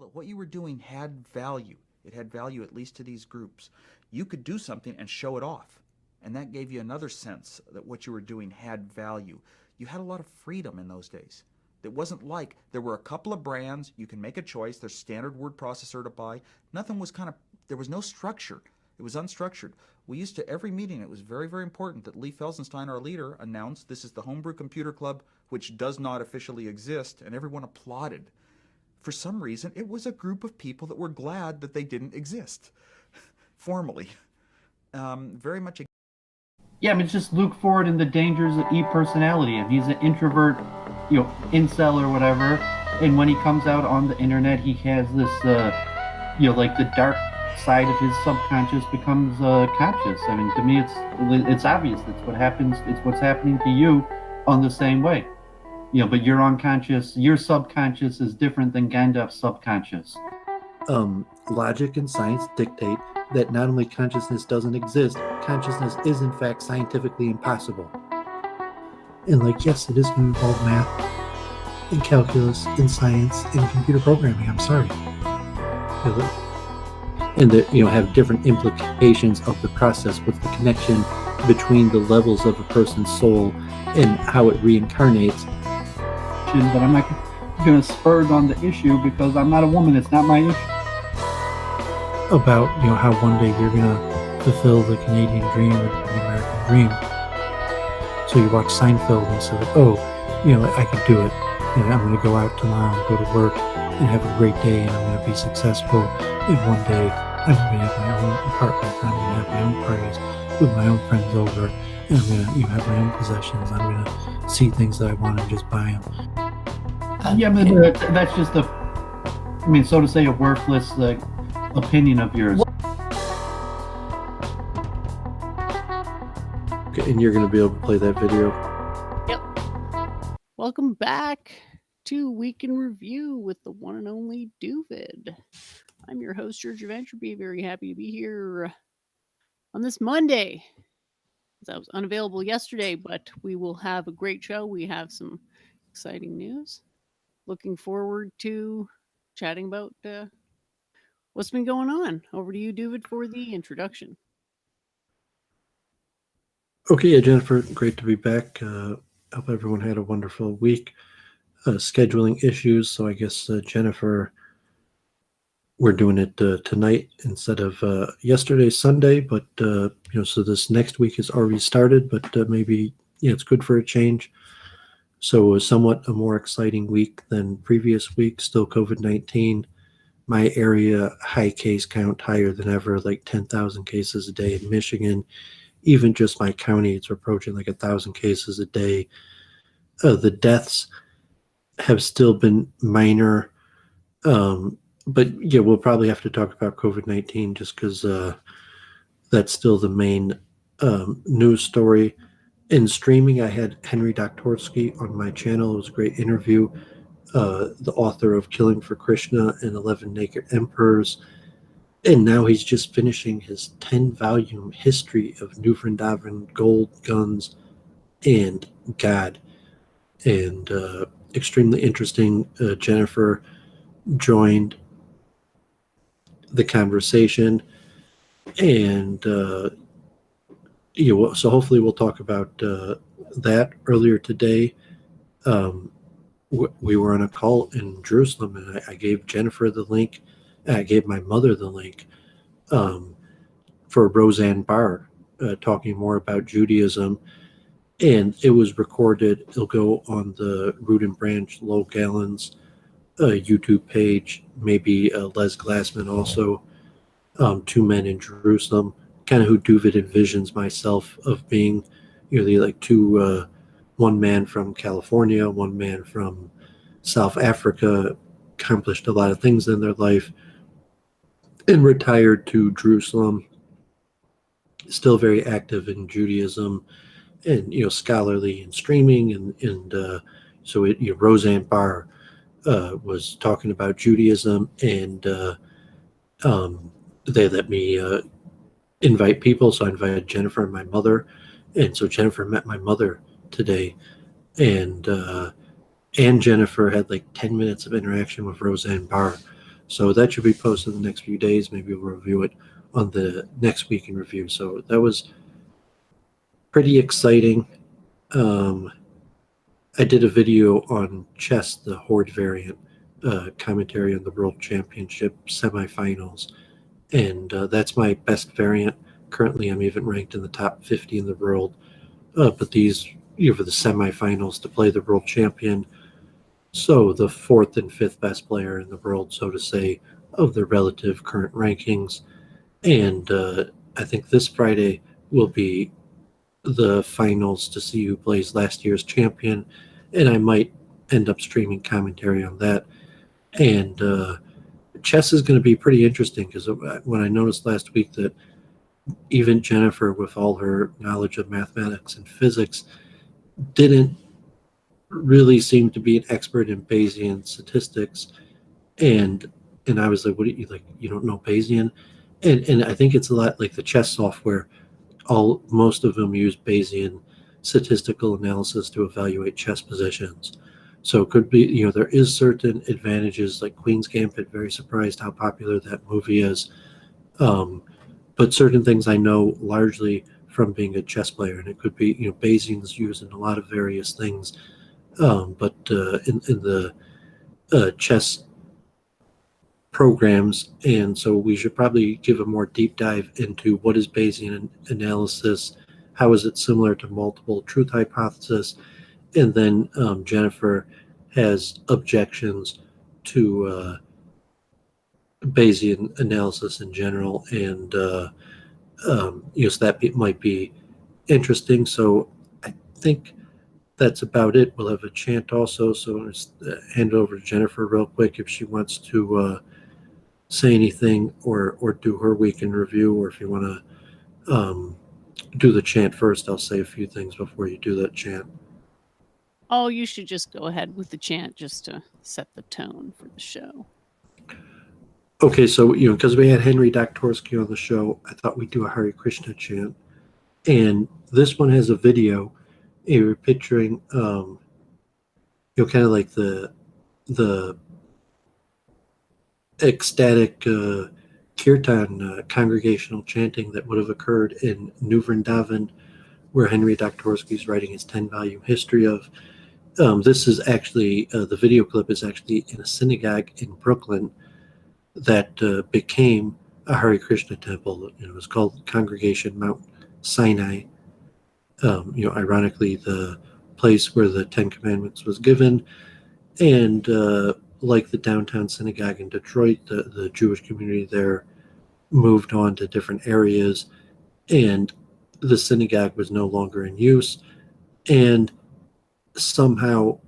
that what you were doing had value. It had value at least to these groups. You could do something and show it off. And that gave you another sense that what you were doing had value. You had a lot of freedom in those days. It wasn't like there were a couple of brands, you can make a choice, there's standard word processor to buy. Nothing was there was no structure. It was unstructured. We used to, every meeting, it was very, very important that Lee Felsenstein, our leader, announced this is the Homebrew Computer Club, which does not officially exist, and everyone applauded. For some reason, it was a group of people that were glad that they didn't exist, formally. Very much. Yeah, I mean, it's just Luke Ford and the dangers of e-personality. If he's an introvert, incel or whatever, and when he comes out on the internet, he has this, like the dark side of his subconscious becomes conscious. I mean, to me, it's obvious. That's what happens. It's what's happening to you on the same way. But your unconscious, your subconscious is different than Gandalf's subconscious. Logic and science dictate that not only consciousness doesn't exist, consciousness is in fact scientifically impossible. And yes, it is going to involve math and calculus and science and computer programming. I'm sorry. And that have different implications of the process. What's the connection between the levels of a person's soul and how it reincarnates? But I'm not going to spur on the issue because I'm not a woman. It's not my issue. About how one day you're going to fulfill the Canadian dream or the American dream. So you watch Seinfeld and say, I could do it. I'm going to go out tomorrow and go to work and have a great day, and I'm going to be successful. And one day I'm going to have my own apartment. I'm going to have my own parties with my own friends over, and I'm going to have my own possessions. I'm going to see things that I want and just buy them. Yeah, but that's just so to say, a worthless opinion of yours. Okay, and you're going to be able to play that video? Yep. Welcome back to Week in Review with the one and only Doooovid. I'm your host, George of Entropy. Very happy to be here on this Monday. I was unavailable yesterday, but we will have a great show. We have some exciting news. Looking forward to chatting about what's been going on. Over to you, Doooovid, for the introduction. Okay, yeah, Jennifer, great to be back. Hope everyone had a wonderful week. Scheduling issues, so I guess Jennifer, we're doing it tonight instead of yesterday, Sunday. But so this next week has already started, but maybe it's good for a change. So it was somewhat a more exciting week than previous week. Still COVID-19. My area, high case count, higher than ever, 10,000 cases a day in Michigan. Even just my county, it's approaching 1,000 cases a day. The deaths have still been minor. But we'll probably have to talk about COVID-19 just because that's still the main news story. In streaming, I had Henry Doktorsky on my channel. It was a great interview. The author of Killing for Krishna and 11 Naked Emperors. And now he's just finishing his 10-volume history of New Vrindavan, gold, guns, and God. And extremely interesting. Jennifer joined the conversation, and so hopefully we'll talk about that. Earlier today, we were on a call in Jerusalem, and I gave Jennifer the link. I gave my mother the link for Roseanne Barr talking more about Judaism, and it was recorded. It'll go on the Root and Branch Low Gallons YouTube page, maybe Les Glassman also, Two Men in Jerusalem, kind of who Doooovid envisions myself of being, two, one man from California, one man from South Africa, accomplished a lot of things in their life, and retired to Jerusalem, still very active in Judaism, and scholarly and streaming, and so Roseanne Barr was talking about Judaism, and they let me invite people, so I invited Jennifer and my mother, and so Jennifer met my mother today, and Jennifer had 10 minutes of interaction with Roseanne Barr. So that should be posted in the next few days. Maybe we'll review it on the next week in review. So that was pretty exciting. I did a video on chess, the Horde variant, commentary on the World Championship semifinals, and that's my best variant. Currently, I'm even ranked in the top 50 in the world. But these, for the semifinals to play the World Champion, so the fourth and fifth best player in the world, so to say, of the relative current rankings. And I think this Friday will be the finals to see who plays last year's champion, and I might end up streaming commentary on that. And chess is going to be pretty interesting because when I noticed last week that even Jennifer, with all her knowledge of mathematics and physics, didn't really seem to be an expert in Bayesian statistics, and I was like, "What do you like? You don't know Bayesian?" And I think it's a lot like the chess software. Most of them use Bayesian statistical analysis to evaluate chess positions. So it could be, there is certain advantages like Queen's Gambit. Very surprised how popular that movie is. But certain things I know largely from being a chess player, and it could be, Bayesian's used in a lot of various things. But in the chess programs, and so we should probably give a more deep dive into what is Bayesian analysis, how is it similar to multiple truth hypothesis, and then Jennifer has objections to Bayesian analysis in general, and so that might be interesting. So I think that's about it. We'll have a chant also, so I'll just hand it over to Jennifer real quick if she wants to say anything or do her week in review, or if you want to do the chant first. I'll say a few things before you do that chant. Oh, you should just go ahead with the chant just to set the tone for the show. Okay, so because we had Henry Doktorsky on the show, I thought we'd do a Hare Krishna chant, and this one has a video. You're picturing kind of like the ecstatic kirtan congregational chanting that would have occurred in New Vrindavan, where Henry Doktorsky is writing his 10-volume history of. This is actually, the video clip is actually in a synagogue in Brooklyn that became a Hare Krishna temple. It was called Congregation Mount Sinai. Ironically, the place where the Ten Commandments was given. And like the downtown synagogue in Detroit, the Jewish community there moved on to different areas, and the synagogue was no longer in use. And somehow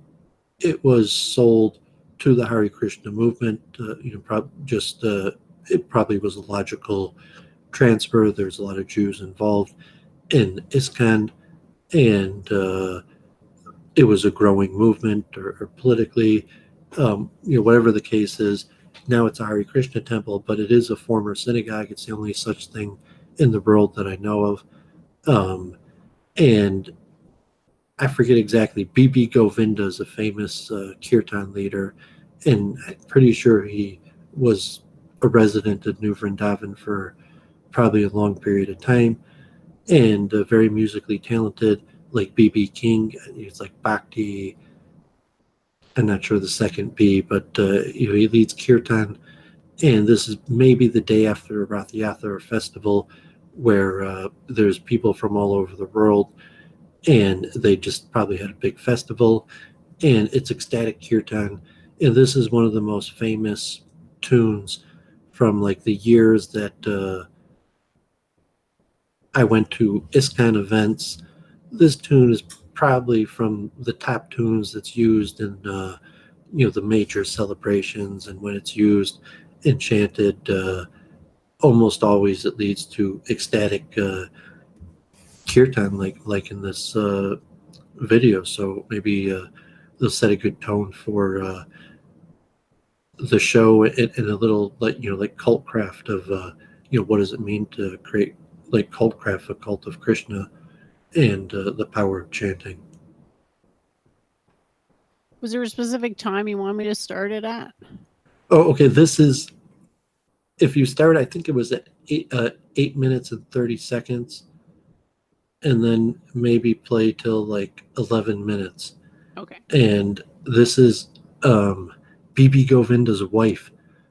it was sold to the Hare Krishna movement. It probably was a logical transfer. There's a lot of Jews involved in ISKCON, and it was a growing movement, or politically, whatever the case is. Now it's a Hare Krishna temple, but it is a former synagogue. It's the only such thing in the world that I know of. And I forget exactly. B.B. Govinda is a famous kirtan leader, and I'm pretty sure he was a resident of New Vrindavan for probably a long period of time, and very musically talented, like B.B. King. He's like Bhakti. I'm not sure the second B, but he leads kirtan, and this is maybe the day after Rath Yatra festival, where there's people from all over the world, and they just probably had a big festival, and it's ecstatic kirtan. And this is one of the most famous tunes from like the years that I went to ISKCON events. This tune is probably from the top tunes that's used in the major celebrations, and when it's used and chanted, almost always it leads to ecstatic kirtan, like in this video. So maybe they'll set a good tone for the show, and a little like cult craft of what does it mean to create like cult craft, a cult of Krishna, and the power of chanting. Was there a specific time you want me to start it at? Oh, okay. This is if you start. I think it was at 8 minutes and 30 seconds, and then maybe play till like 11 minutes. Okay. And this is BB Govinda's wife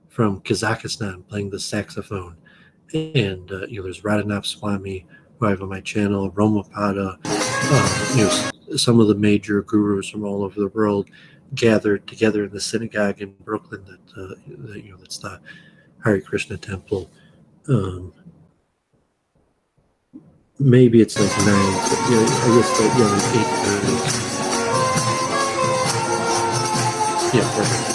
from Kazakhstan playing the saxophone. And there's Radhanath Swami, who I have on my channel, Romapada, some of the major gurus from all over the world gathered together in the synagogue in Brooklyn. That's the Hare Krishna temple. Maybe it's like 9. So, I guess like 8:30. Yeah, perfect.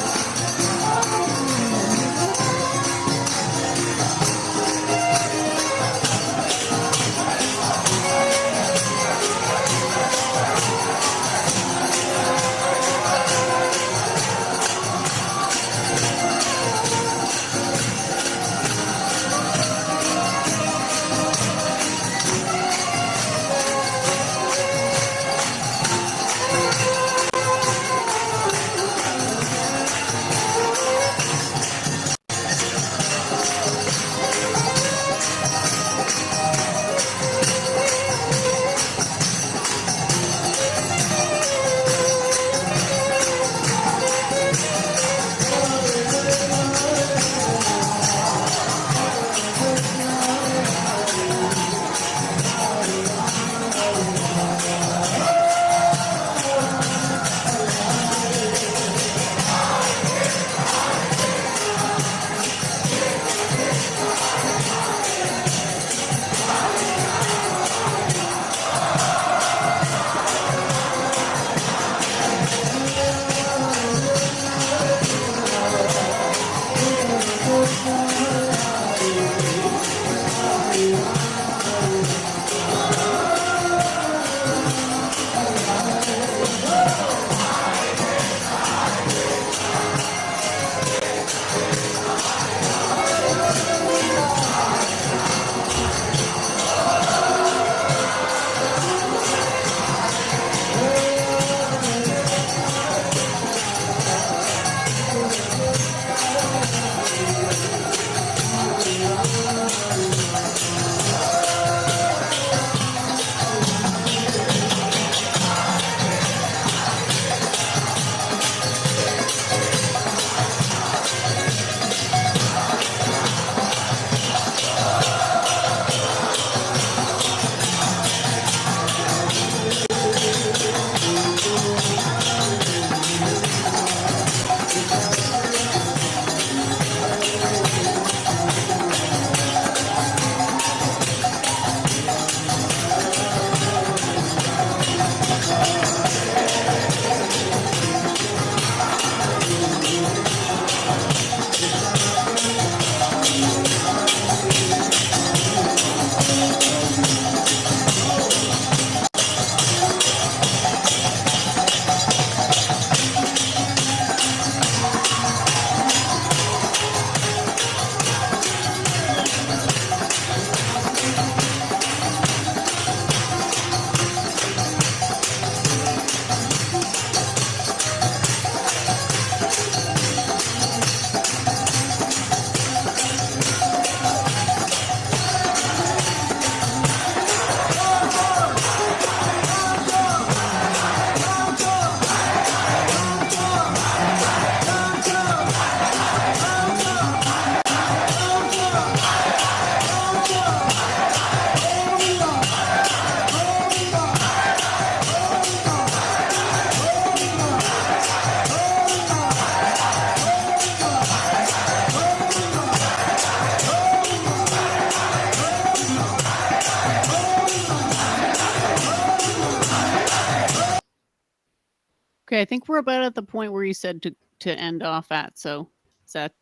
Okay, I think we're about at the point where you said to end off at. So is that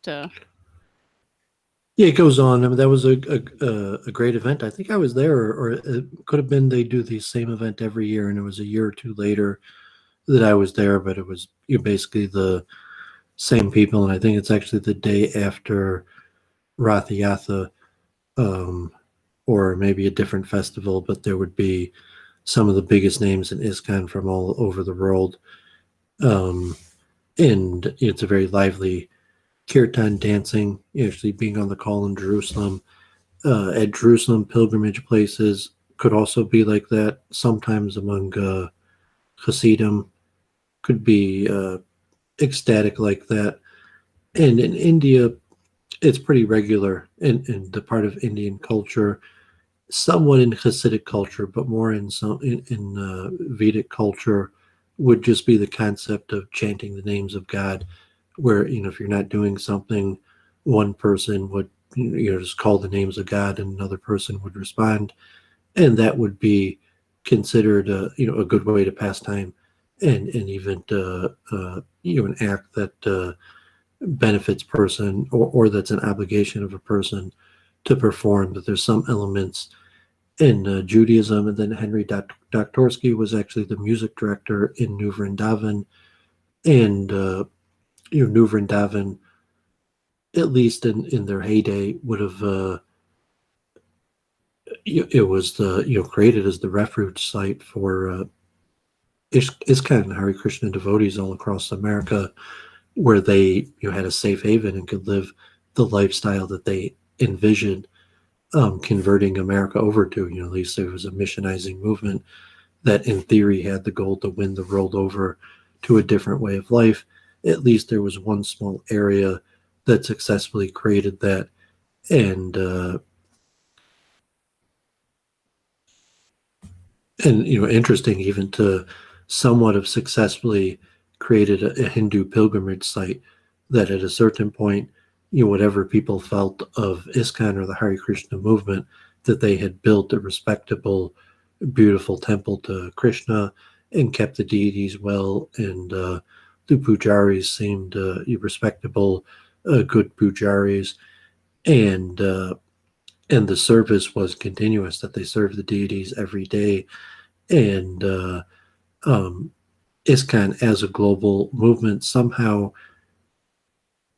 Yeah, it goes on. I mean, that was a great event. I think I was there, or it could have been they do the same event every year, and it was a year or two later that I was there, but it was basically the same people, and I think it's actually the day after Rath Yatha, or maybe a different festival, but there would be some of the biggest names in ISKCON from all over the world, and it's a very lively kirtan dancing, actually being on the call in Jerusalem. At Jerusalem, pilgrimage places could also be like that. Sometimes among Hasidim could be ecstatic like that. And in India, it's pretty regular in the part of Indian culture, somewhat in Hasidic culture, but more in Vedic culture, would just be the concept of chanting the names of God, where if you're not doing something, one person would just call the names of God, and another person would respond, and that would be considered a good way to pass time, and even an act that benefits person, or that's an obligation of a person to perform. But there's some elements in Judaism. And then Henry Doktorsky was actually the music director in New Vrindavan, and New Vrindavan, at least in their heyday, would have it was created as the refuge site for ISKCON and Hare Krishna devotees all across America, where they had a safe haven and could live the lifestyle that they envisioned converting America over to. At least there was a missionizing movement that in theory had the goal to win the world over to a different way of life. At least there was one small area that successfully created that. And interesting even to somewhat have successfully created a Hindu pilgrimage site that at a certain point, whatever people felt of ISKCON or the Hare Krishna movement, that they had built a respectable, beautiful temple to Krishna and kept the deities well, and the pujaris seemed respectable, good pujaris, and the service was continuous, that they served the deities every day. And ISKCON as a global movement, somehow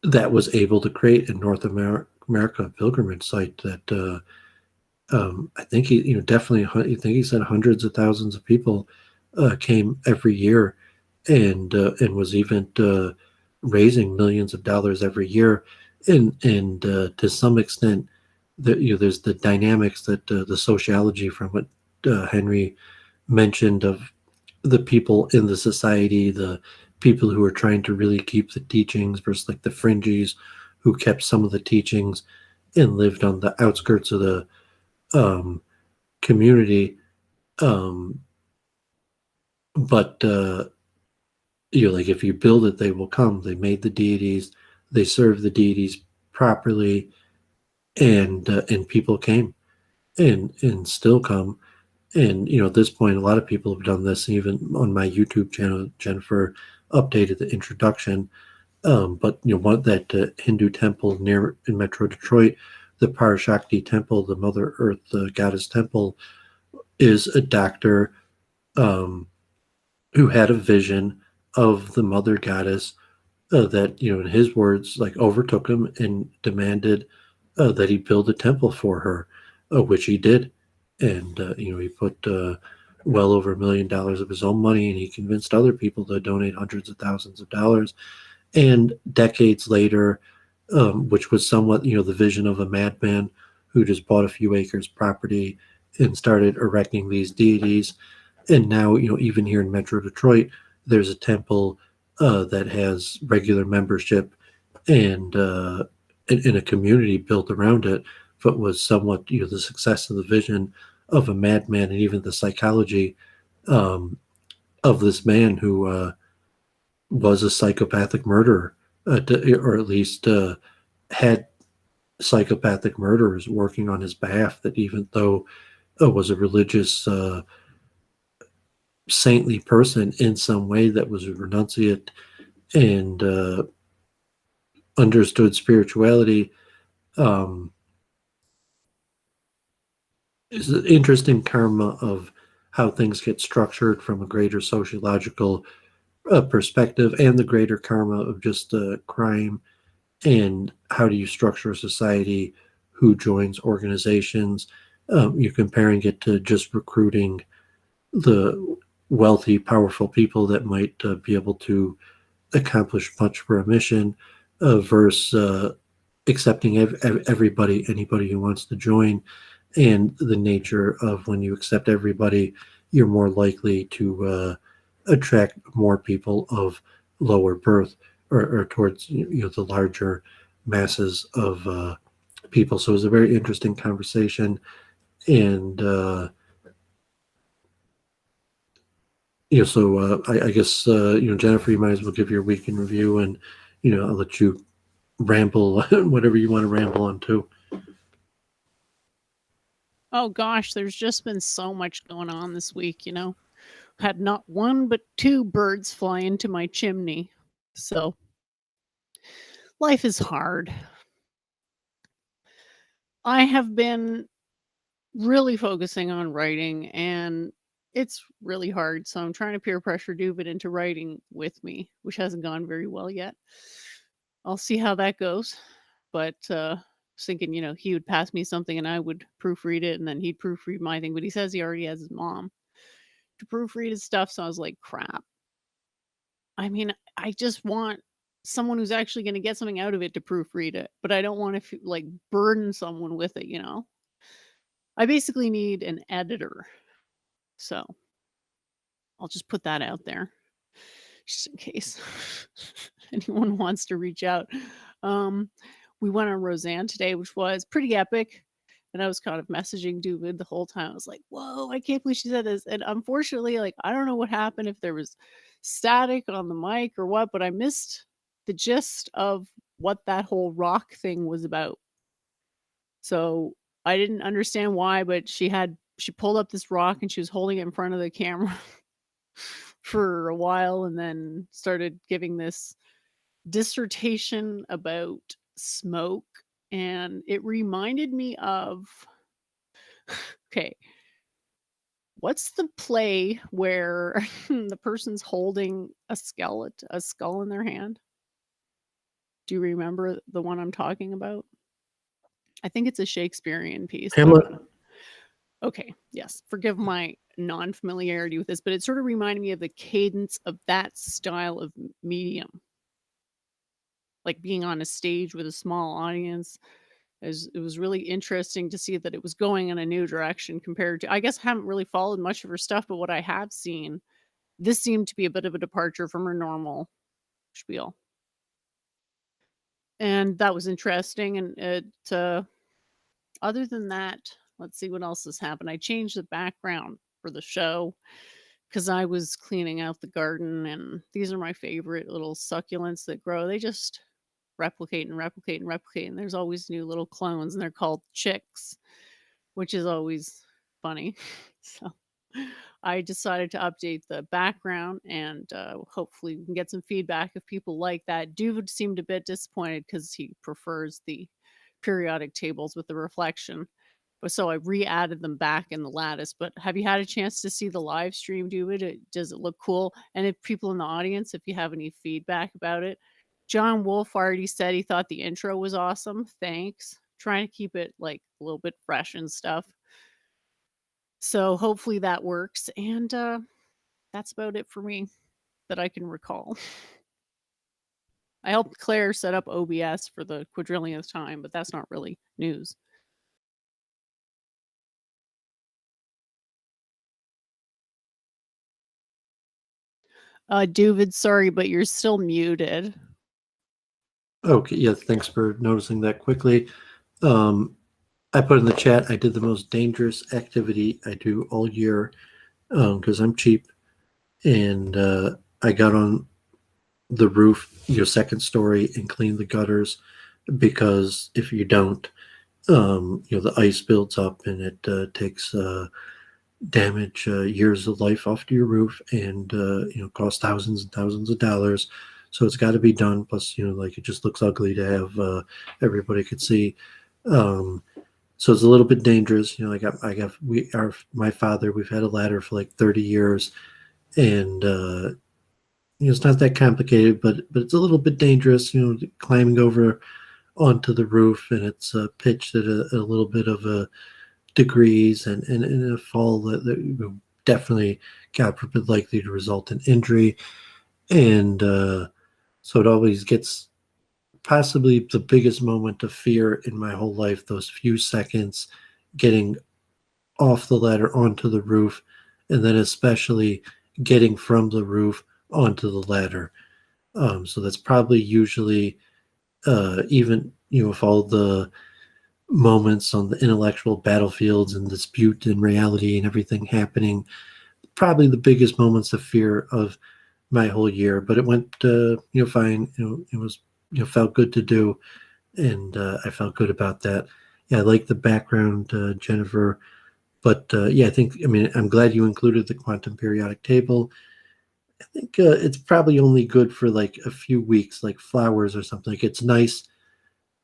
that was able to create a North America pilgrimage site that I think he definitely, I think he said hundreds of thousands of people came every year, and was even raising millions of dollars every year, and to some extent, there's the dynamics that the sociology from what Henry mentioned of the people in the society, the people who are trying to really keep the teachings versus like the fringies who kept some of the teachings and lived on the outskirts of the community. But like if you build it, they will come. They made the deities, they served the deities properly, and people came and still come. And at this point, a lot of people have done this. Even on my YouTube channel, Jennifer updated the introduction. But one that Hindu temple near in Metro Detroit, the Parashakti temple, the Mother Earth goddess temple, is a doctor who had a vision of the Mother Goddess that in his words, like overtook him and demanded that he build a temple for her, which he did. And he put well over $1 million of his own money, and he convinced other people to donate hundreds of thousands of dollars. And decades later, which was somewhat the vision of a madman who just bought a few acres property and started erecting these deities. And now even here in Metro Detroit, there's a temple that has regular membership and a community built around it, but was somewhat the success of the vision of a madman, and even the psychology of this man who was a psychopathic murderer, or at least had psychopathic murderers working on his behalf, that even though was a religious saintly person in some way, that was a renunciate and understood spirituality, is an interesting karma of how things get structured from a greater sociological perspective, and the greater karma of just crime, and how do you structure a society, who joins organizations. You're comparing it to just recruiting the wealthy, powerful people that might be able to accomplish much for a mission. versus accepting anybody who wants to join, and the nature of when you accept everybody, you're more likely to attract more people of lower birth, or towards the larger masses of people. So it was a very interesting conversation, and so I guess Jennifer, you might as well give your week in review, and I'll let you ramble whatever you want to ramble on too. Oh gosh, there's just been so much going on this week, Had not one but two birds fly into my chimney. So life is hard. I have been really focusing on writing, and it's really hard. So I'm trying to peer pressure Doovid into writing with me, which hasn't gone very well yet. I'll see how that goes. But I was thinking, he would pass me something and I would proofread it, and then he'd proofread my thing. But he says he already has his mom to proofread his stuff. So I was like, crap. I mean, I just want someone who's actually going to get something out of it to proofread it, but I don't want to burden someone with it, I basically need an editor. So I'll just put that out there just in case anyone wants to reach out. We went on Roseanne today, which was pretty epic. And I was kind of messaging Doovid the whole time. I was like, whoa, I can't believe she said this. And unfortunately, I don't know what happened, if there was static on the mic or what, but I missed the gist of what that whole rock thing was about. So I didn't understand why, but she pulled up this rock and she was holding it in front of the camera for a while, and then started giving this dissertation about smoke. And it reminded me of, okay, what's the play where the person's holding a skull in their hand? Do you remember the one I'm talking about? I think it's a Shakespearean piece. Hamlet. Okay, yes. Forgive my non-familiarity with this, but it sort of reminded me of the cadence of that style of medium. Like being on a stage with a small audience. It was really interesting to see that it was going in a new direction compared to, I guess I haven't really followed much of her stuff, but what I have seen, this seemed to be a bit of a departure from her normal spiel. And that was interesting. And other than that, let's see what else has happened. I changed the background for the show because I was cleaning out the garden, and these are my favorite little succulents that grow. They just replicate and replicate and replicate, and there's always new little clones, and they're called chicks, which is always funny. So I decided to update the background, and hopefully we can get some feedback if people like that. Doovid seemed a bit disappointed because he prefers the periodic tables with the reflection. But so I re-added them back in the lattice. But have you had a chance to see the live stream, Doovid? Does it look cool? And if people in the audience, if you have any feedback about it. John Wolf already said he thought the intro was awesome. Thanks. Trying to keep it a little bit fresh and stuff. So hopefully that works. And that's about it for me that I can recall. I helped Claire set up OBS for the quadrillionth time, but that's not really news. Doovid, sorry, but you're still muted. Okay, yeah, thanks for noticing that quickly. I put in the chat, I did the most dangerous activity I do all year because I'm cheap. And I got on the roof, second story, and cleaned the gutters, because if you don't, the ice builds up and it takes damage years of life off to your roof, and costs thousands and thousands of dollars. So it's got to be done. Plus, it just looks ugly to have everybody could see. So it's a little bit dangerous. My father, we've had a ladder for 30 years, and it's not that complicated, but it's a little bit dangerous. Climbing over onto the roof, and it's pitched at a little bit of a degrees, and in a fall that definitely, God forbid, likely to result in injury. And so it always gets possibly the biggest moment of fear in my whole life, those few seconds getting off the ladder onto the roof, and then especially getting from the roof onto the ladder. So that's probably usually, even, with all the moments on the intellectual battlefields and dispute and reality and everything happening, probably the biggest moments of fear of my whole year. But it went, fine. It was, felt good to do, and I felt good about that. Yeah, I like the background, Jennifer. But yeah, I'm glad you included the quantum periodic table. I think it's probably only good for like a few weeks, like flowers or something. Like, it's nice.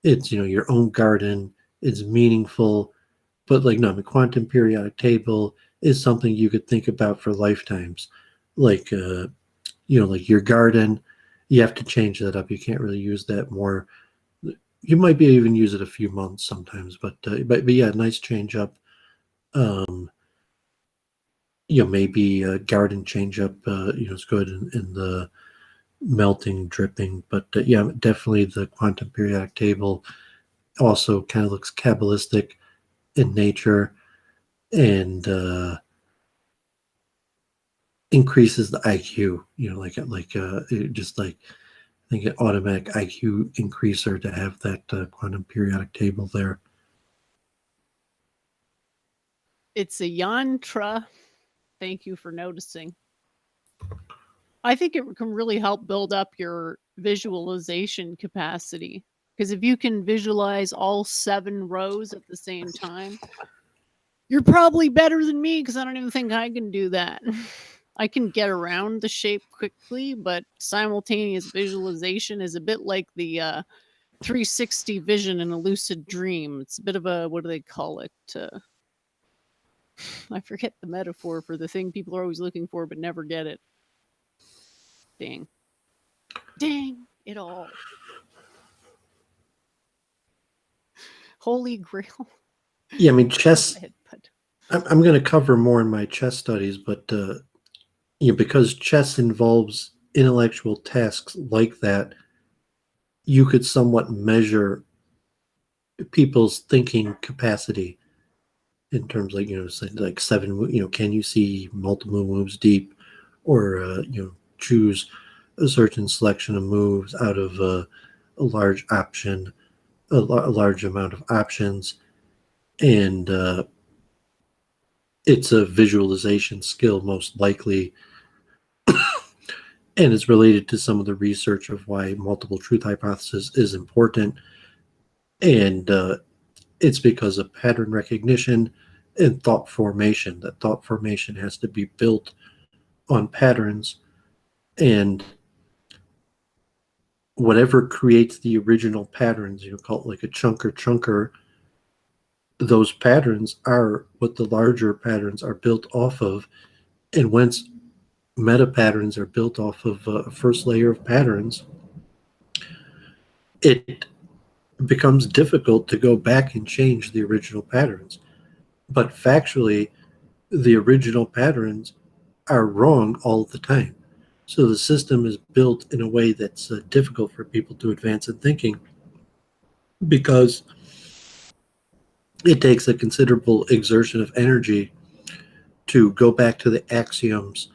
It's, your own garden. It's meaningful. But like, no, the quantum periodic table is something you could think about for lifetimes. Like, like your garden, you have to change that up. You can't really use that more. You might be even use it a few months sometimes, but yeah, nice change up. Maybe a garden change up, is good in the melting, dripping. But yeah, definitely the quantum periodic table also kind of looks Kabbalistic in nature, and increases the IQ. Just like, I think an automatic IQ increaser to have that quantum periodic table there. It's a yantra. Thank you for noticing. I think it can really help build up your visualization capacity. Because if you can visualize all 7 rows at the same time, you're probably better than me, because I don't even think I can do that. I can get around the shape quickly, but simultaneous visualization is a bit like the 360 vision in a lucid dream. It's a bit of a, what do they call it? I forget the metaphor for the thing people are always looking for but never get it. Dang it all. Holy Grail. Yeah, chess. Ahead, I'm going to cover more in my chess studies, but because chess involves intellectual tasks like that, you could somewhat measure people's thinking capacity in terms, like, say, like 7, can you see multiple moves deep, or choose a certain selection of moves out of a large option, a large amount of options. And it's a visualization skill, most likely, and it's related to some of the research of why multiple truth hypothesis is important. And it's because of pattern recognition and thought formation. That thought formation has to be built on patterns, and whatever creates the original patterns, call it like a chunker, those patterns are what the larger patterns are built off of. And once meta patterns are built off of a first layer of patterns, it becomes difficult to go back and change the original patterns. But factually, the original patterns are wrong all the time. So the system is built in a way that's difficult for people to advance in thinking, because it takes a considerable exertion of energy to go back to the axioms,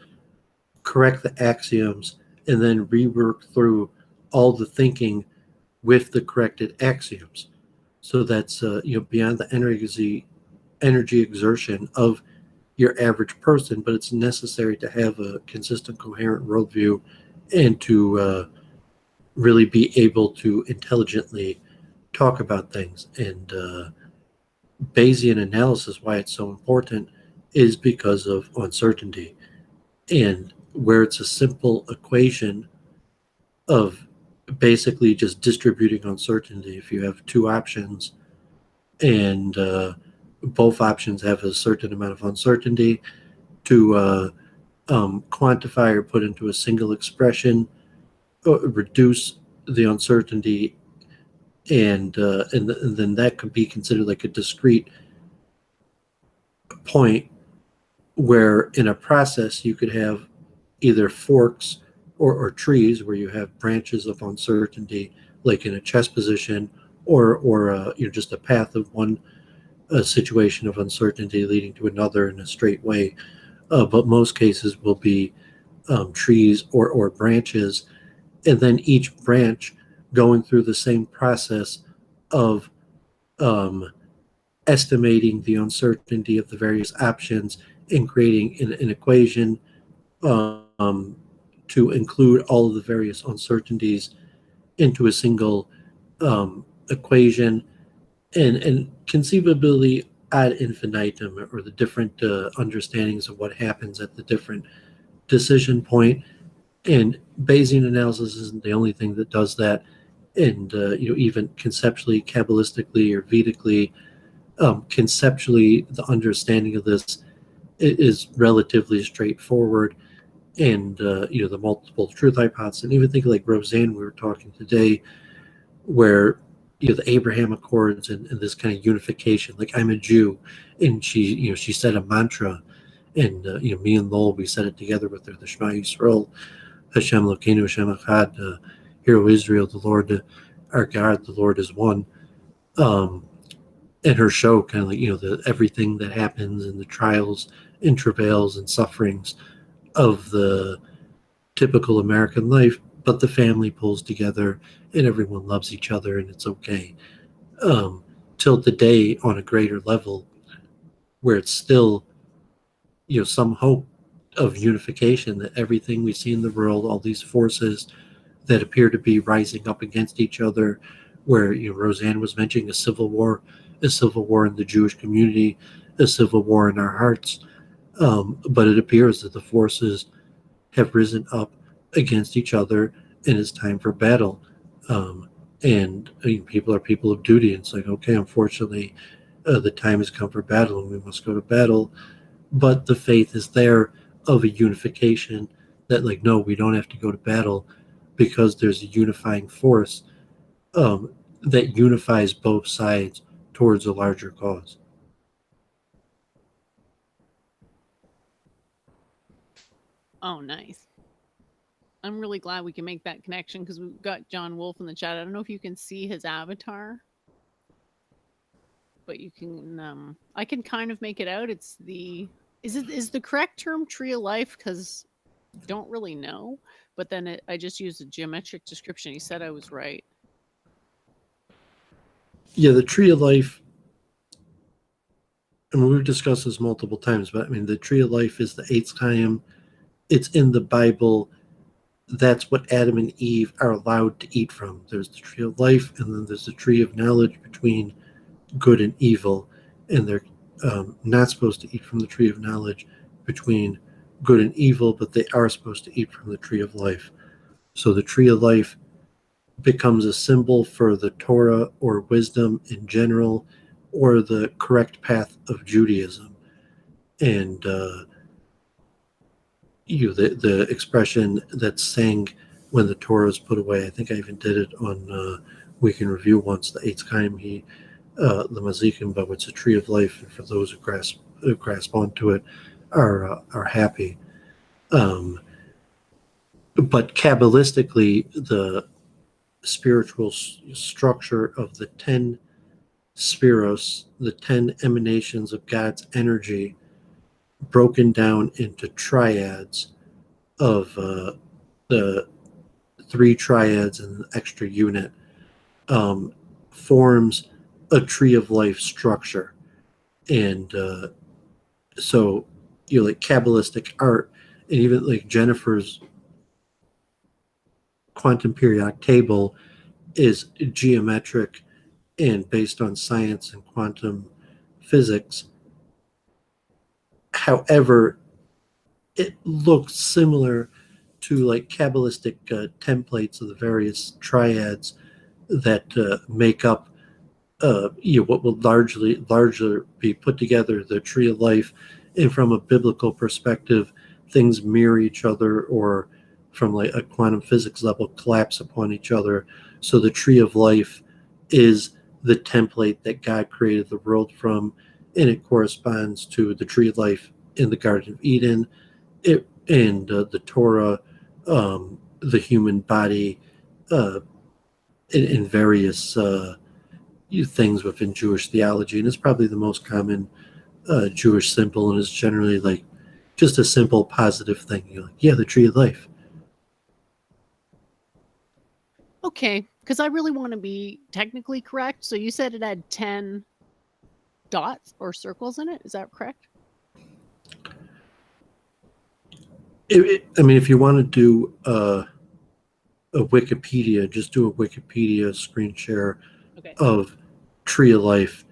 correct the axioms, and then rework through all the thinking with the corrected axioms. So that's beyond the energy exertion of your average person, but it's necessary to have a consistent, coherent worldview, and to really be able to intelligently talk about things. And Bayesian analysis, why it's so important, is because of uncertainty. And where it's a simple equation of basically just distributing uncertainty. If you have 2 options and both options have a certain amount of uncertainty, to quantify or put into a single expression, reduce the uncertainty, and then that could be considered like a discrete point, where in a process you could have either forks or trees where you have branches of uncertainty, like in a chess position, or just a path of one situation of uncertainty leading to another in a straight way. But most cases will be trees or branches, and then each branch going through the same process of um, estimating the uncertainty of the various options and creating an equation um, to include all of the various uncertainties into a single equation, and conceivably ad infinitum, or the different understandings of what happens at the different decision point. And Bayesian analysis isn't the only thing that does that. And even conceptually, kabbalistically, or Vedically, conceptually, the understanding of this is relatively straightforward. And the multiple truth hypothesis, and even think like Roseanne, we were talking today, where the Abraham Accords, and this kind of unification. Like, I'm a Jew, and she said a mantra, and me and Lowell, we said it together with her, the Shema Yisrael, Hashem Elokeinu Hashem Echad, Hear O Israel, the Lord our God, the Lord is one. And her show kind of like everything that happens in the trials and travails and sufferings of the typical American life, but the family pulls together and everyone loves each other and it's okay. Till today, on a greater level, where it's still some hope of unification, that everything we see in the world, all these forces that appear to be rising up against each other, where Roseanne was mentioning a civil war in the Jewish community, a civil war in our hearts. But it appears that the forces have risen up against each other, and it's time for battle. And people are people of duty. It's like, okay, unfortunately, the time has come for battle, and we must go to battle. But the faith is there of a unification, that like, no, we don't have to go to battle, because there's a unifying force that unifies both sides towards a larger cause. Oh, nice. I'm really glad we can make that connection, because we've got John Wolf in the chat. I don't know if you can see his avatar, but you can. I can kind of make it out. It's is the correct term tree of life? Because don't really know. But then I just used a geometric description. He said I was right. Yeah, the tree of life. I mean, we've discussed this multiple times, but I mean, the tree of life is the Eitz Chaim. It's in the Bible. That's what Adam and Eve are allowed to eat from. There's the tree of life, and then there's the tree of knowledge between good and evil, and they're not supposed to eat from the tree of knowledge between good and evil, but they are supposed to eat from the tree of life. So the tree of life becomes a symbol for the Torah or wisdom in general, or the correct path of Judaism. And the expression that's sang when the Torah is put away, I think I even did it on Week in Review once, the Eitz Chaim, the Mazikim, but it's a tree of life, and for those who grasp onto it are happy. But Kabbalistically, the spiritual structure of the 10 spheros, the 10 emanations of God's energy, broken down into triads of the 3 triads and an extra unit, forms a tree of life structure. And so like Kabbalistic art, and even like Jennifer's quantum periodic table is geometric and based on science and quantum physics. However, it looks similar to like Kabbalistic templates of the various triads that make up what will largely be put together, the tree of life. And from a biblical perspective, things mirror each other, or from like a quantum physics level, collapse upon each other. So the tree of life is the template that God created the world from, and it corresponds to the tree of life in the Garden of Eden, and the Torah, the human body, in various things within Jewish theology, and it's probably the most common Jewish symbol, and it's generally like just a simple positive thing. You're like, yeah, the tree of life. Okay, because I really want to be technically correct. So you said it had 10 dots or circles in it. Is that correct? I mean, if you want to do a Wikipedia, just do a Wikipedia screen share Okay. of Tree of Life,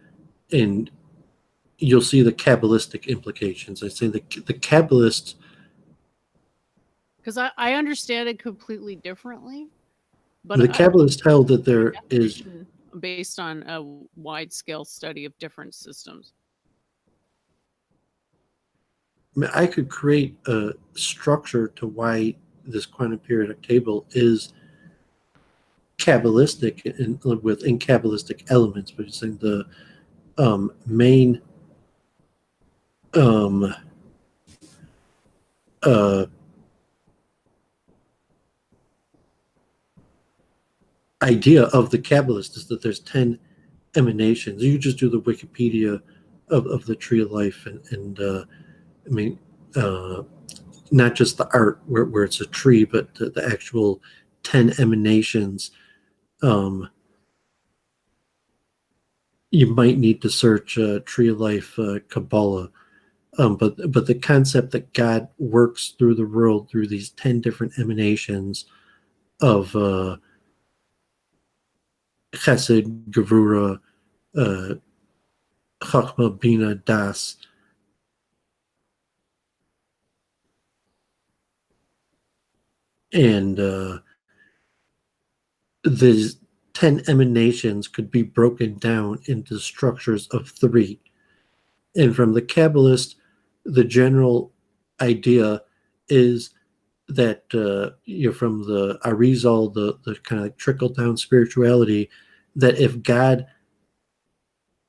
and you'll see the Kabbalistic implications. I say the Kabbalists. Because I understand it completely differently. But The Kabbalists held that there is based on a wide scale study of different systems. I could create a structure to why this quantum periodic table is Kabbalistic within Kabbalistic elements, but it's in the main idea of the Kabbalist is that there's 10 emanations. You just do the Wikipedia of the Tree of Life, and I mean, not just the art where it's a tree, but the actual 10 emanations. You might need to search Tree of Life Kabbalah, but the concept that God works through the world through these 10 different emanations of Chesed, Gevura, Chachma, Bina, Das. And these 10 emanations could be broken down into structures of 3. And from the Kabbalist, the general idea is that from the Arizal, the kind of like trickle down spirituality, that if God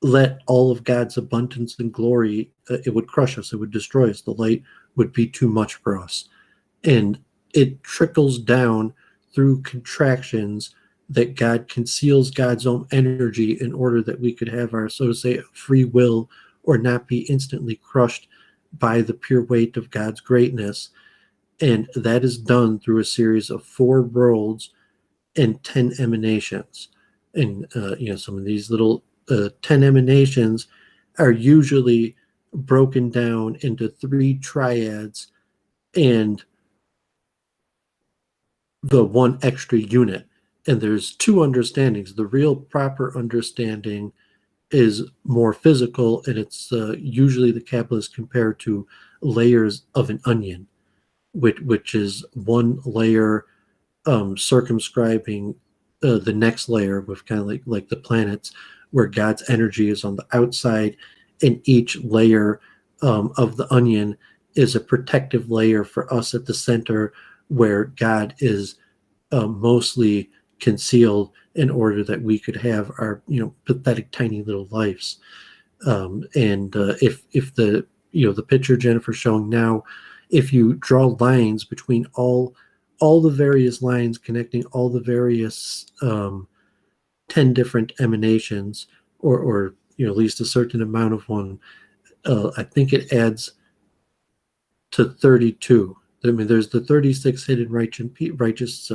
let all of God's abundance and glory, it would crush us, it would destroy us. The light would be too much for us. And it trickles down through contractions that God conceals God's own energy in order that we could have our, so to say, free will or not be instantly crushed by the pure weight of God's greatness. And that is done through a series of 4 worlds and 10 emanations. And, some of these little 10 emanations are usually broken down into 3 triads and the 1 extra unit. And there's 2 understandings. The real proper understanding is more physical, and it's usually the Kabbalists compare to layers of an onion, which is 1 layer circumscribing the next layer with kind of like the planets, where God's energy is on the outside, and each layer of the onion is a protective layer for us at the center, where God is mostly concealed in order that we could have our pathetic tiny little lives. If the picture Jennifer's showing now, if you draw lines between all the various lines connecting all the various 10 different emanations, or at least a certain amount of one, I think it adds to 32. I mean, there's the 36 hidden righteous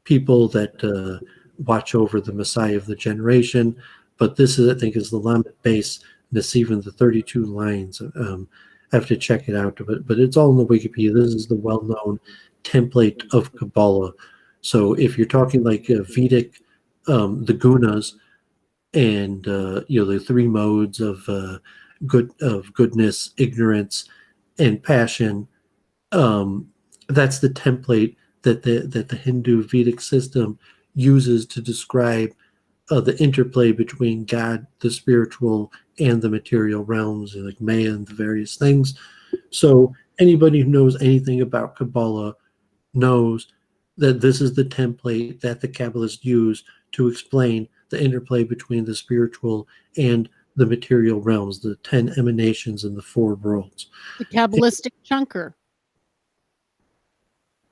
people that watch over the Messiah of the generation, but this is, I think, is the Lamed base, and it's even the 32 lines. I have to check it out, but it's all in the Wikipedia. This is the well-known template of Kabbalah. So if you're talking like Vedic, the gunas, and the 3 modes of goodness, ignorance, and passion, that's the template that the Hindu Vedic system uses to describe the interplay between God, the spiritual, and the material realms, like Maya and the various things. So anybody who knows anything about Kabbalah knows that this is the template that the Kabbalists use to explain the interplay between the spiritual and the material realms, the 10 emanations and the 4 worlds. The Kabbalistic chunker.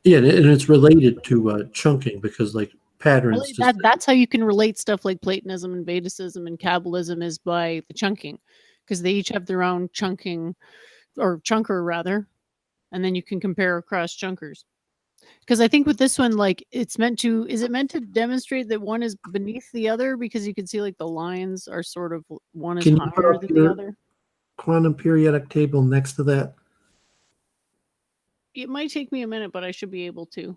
Yeah, and it's related to chunking, because like patterns. That's how you can relate stuff like Platonism and Vedicism and Kabbalism is by the chunking, because they each have their own chunking, or chunker rather, and then you can compare across chunkers. Because I think with this one, like, is it meant to demonstrate that one is beneath the other, because you can see like the lines are sort of, one is Can you put higher up than the your other. quantum periodic table next to that? It might take me a minute, but I should be able to.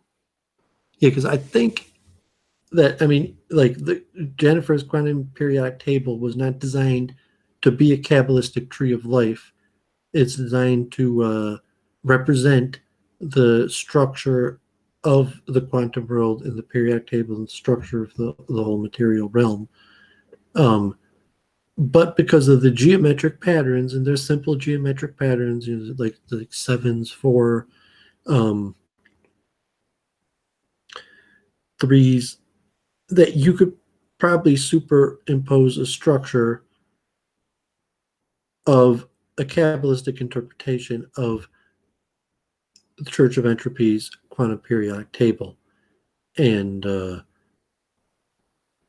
Yeah, because I think that, I mean, like Jennifer's quantum periodic table was not designed to be a Kabbalistic tree of life. It's designed to represent the structure of the quantum world in the periodic table and the structure of the whole material realm. But because of the geometric patterns, and there's simple geometric patterns, you know, like the 7s, 4, 3s, that you could probably superimpose a structure of a Kabbalistic interpretation of the Church of Entropy's quantum periodic table. And the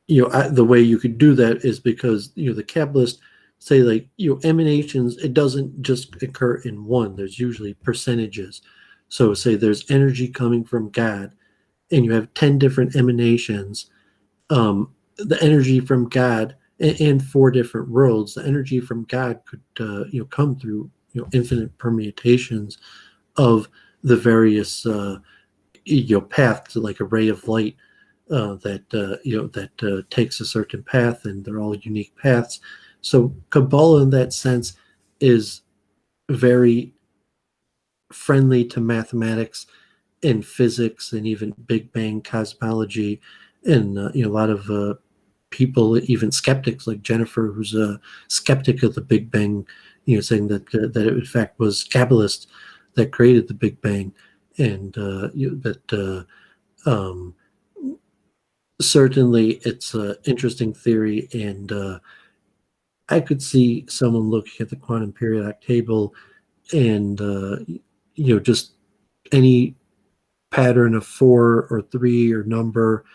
way you could do that is because the Kabbalists say, like, emanations, it doesn't just occur in one. There's usually percentages. So say there's energy coming from God, and you have 10 different emanations. The energy from God and 4 different worlds. The energy from God could come through infinite permutations of the various paths, like a ray of light that takes a certain path, and they're all unique paths. So Kabbalah, in that sense, is very friendly to mathematics and physics and even Big Bang cosmology, and a lot of people, even skeptics like Jennifer, who's a skeptic of the Big Bang, saying that it in fact was Kabbalists that created the Big Bang, and certainly it's an interesting theory, and I could see someone looking at the quantum periodic table and just any pattern of 4 or 3 or number,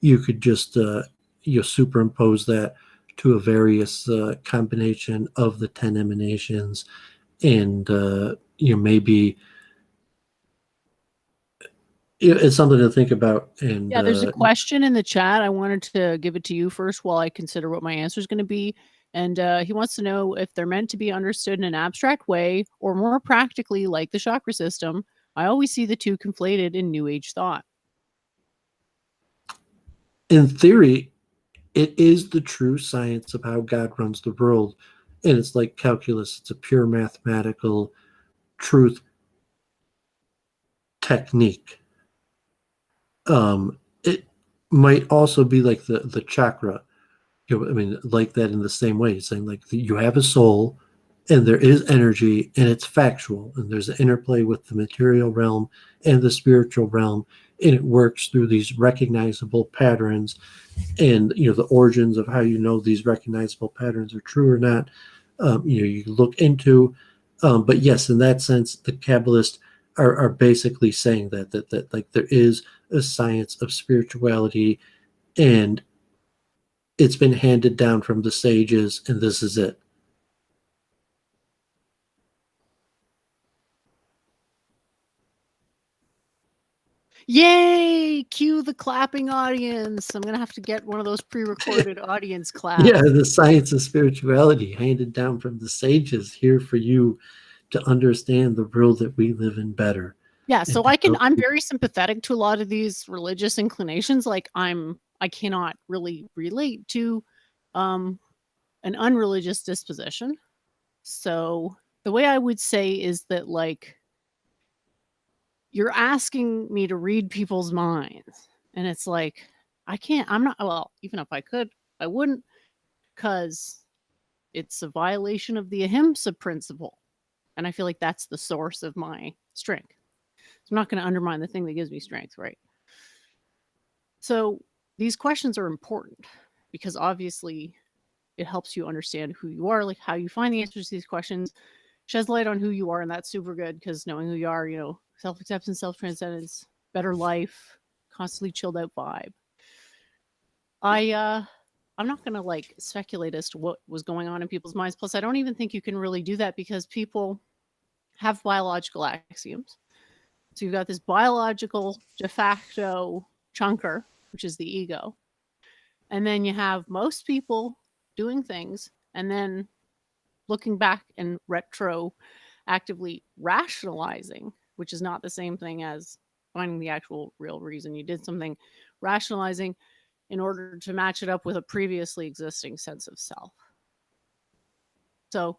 you could just superimpose that to a various combination of the 10 emanations, and maybe it's something to think about. And yeah, there's a question in the chat. I wanted to give it to you first while I consider what my answer is going to be. And he wants to know if they're meant to be understood in an abstract way or more practically, like the chakra system. I always see the two conflated in New Age thought. In theory, it is the true science of how God runs the world. And it's like calculus. It's a pure mathematical truth technique. It might also be like the chakra. Like that, in the same way. It's saying, like, you have a soul, and there is energy, and it's factual, and there's an interplay with the material realm and the spiritual realm, and it works through these recognizable patterns, and the origins of how these recognizable patterns are true or not. You look into, but yes, in that sense, the Kabbalists are basically saying that like there is a science of spirituality, and it's been handed down from the sages, and this is it. Yay! Cue the clapping audience. I'm going to have to get one of those pre-recorded audience claps. Yeah, the science of spirituality handed down from the sages, here for you to understand the world that we live in better. Yeah, so I'm very sympathetic to a lot of these religious inclinations. Like, I cannot really relate to an unreligious disposition. So the way I would say is that, like, you're asking me to read people's minds, and it's like, even if I could, I wouldn't, because it's a violation of the ahimsa principle, and I feel like that's the source of my strength. So I'm not going to undermine the thing that gives me strength, right? So these questions are important because obviously it helps you understand who you are, like how you find the answers to these questions, sheds light on who you are, and that's super good, because knowing who you are, self-acceptance, self-transcendence, better life, constantly chilled out vibe. I'm not going to like speculate as to what was going on in people's minds. Plus, I don't even think you can really do that because people have biological axioms. So you've got this biological de facto chunker, which is the ego. And then you have most people doing things and then looking back and retroactively rationalizing, which is not the same thing as finding the actual real reason you did something, rationalizing in order to match it up with a previously existing sense of self. So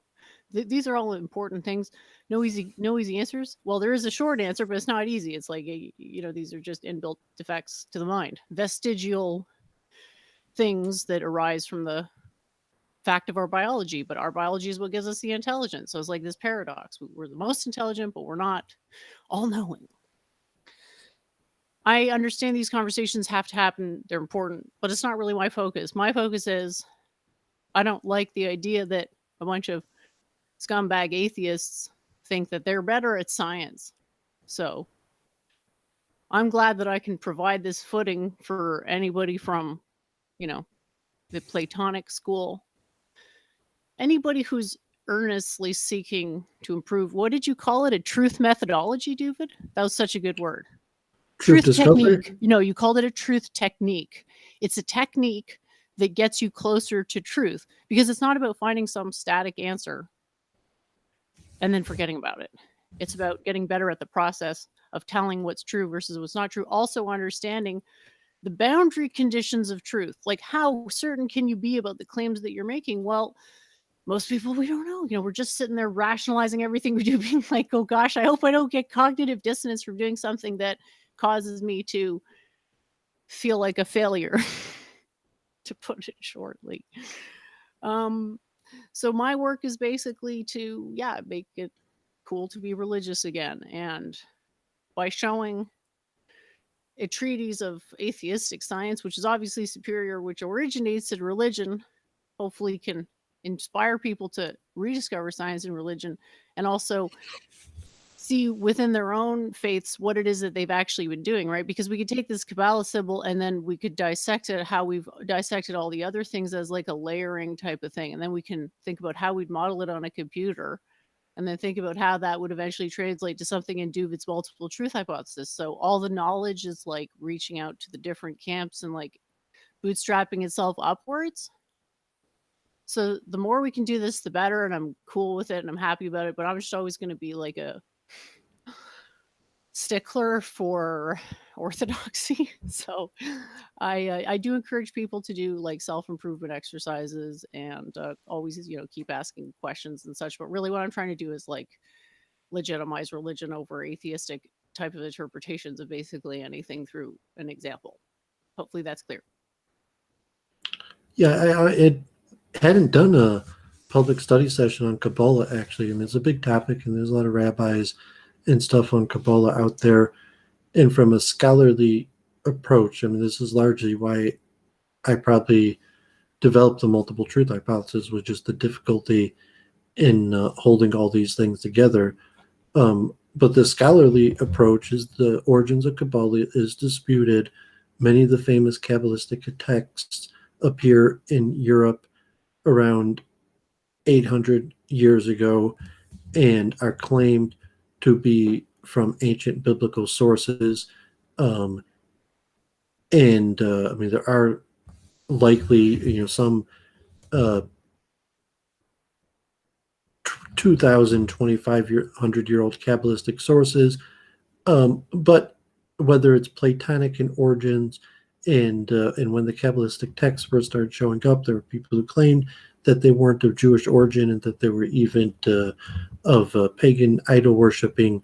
these are all important things. No easy answers. Well, there is a short answer, but it's not easy. It's like, these are just inbuilt defects to the mind, vestigial things that arise from the fact of our biology, but our biology is what gives us the intelligence. So it's like this paradox. We're the most intelligent, but we're not all-knowing. I understand these conversations have to happen. They're important, but it's not really my focus. My focus is I don't like the idea that a bunch of scumbag atheists think that they're better at science. So I'm glad that I can provide this footing for anybody from, the Platonic school. Anybody who's earnestly seeking to improve. What did you call it? A truth methodology, Doovid? That was such a good word. Truth discovery? Technique. You called it a truth technique. It's a technique that gets you closer to truth because it's not about finding some static answer and then forgetting about it. It's about getting better at the process of telling what's true versus what's not true. Also understanding the boundary conditions of truth. Like how certain can you be about the claims that you're making? Well, most people, we don't know. We're just sitting there rationalizing everything we do, being like, oh gosh, I hope I don't get cognitive dissonance from doing something that causes me to feel like a failure, to put it shortly. So my work is basically to, make it cool to be religious again. And by showing a treatise of atheistic science, which is obviously superior, which originates in religion, hopefully can inspire people to rediscover science and religion and also see within their own faiths what it is that they've actually been doing, right? Because we could take this Kabbalah symbol and then we could dissect it how we've dissected all the other things as like a layering type of thing. And then we can think about how we'd model it on a computer and then think about how that would eventually translate to something in Doovid's multiple truth hypothesis. So all the knowledge is like reaching out to the different camps and like bootstrapping itself upwards. So the more we can do this, the better. And I'm cool with it and I'm happy about it. But I'm just always going to be like a stickler for orthodoxy. So I do encourage people to do like self-improvement exercises and always, keep asking questions and such. But really what I'm trying to do is like legitimize religion over atheistic type of interpretations of basically anything through an example. Hopefully that's clear. Yeah, it hadn't done a public study session on Kabbalah, actually. I mean, it's a big topic, and there's a lot of rabbis and stuff on Kabbalah out there. And from a scholarly approach, I mean, this is largely why I probably developed the multiple truth hypothesis, was just the difficulty in holding all these things together. But the scholarly approach is the origins of Kabbalah is disputed. Many of the famous Kabbalistic texts appear in Europe around 800 years ago and are claimed to be from ancient biblical sources. I mean, there are likely, some 2,000, 2,500-year-old Kabbalistic sources. But whether it's Platonic in origins and when the Kabbalistic texts first started showing up, there were people who claimed that they weren't of Jewish origin and that they were even of pagan idol-worshipping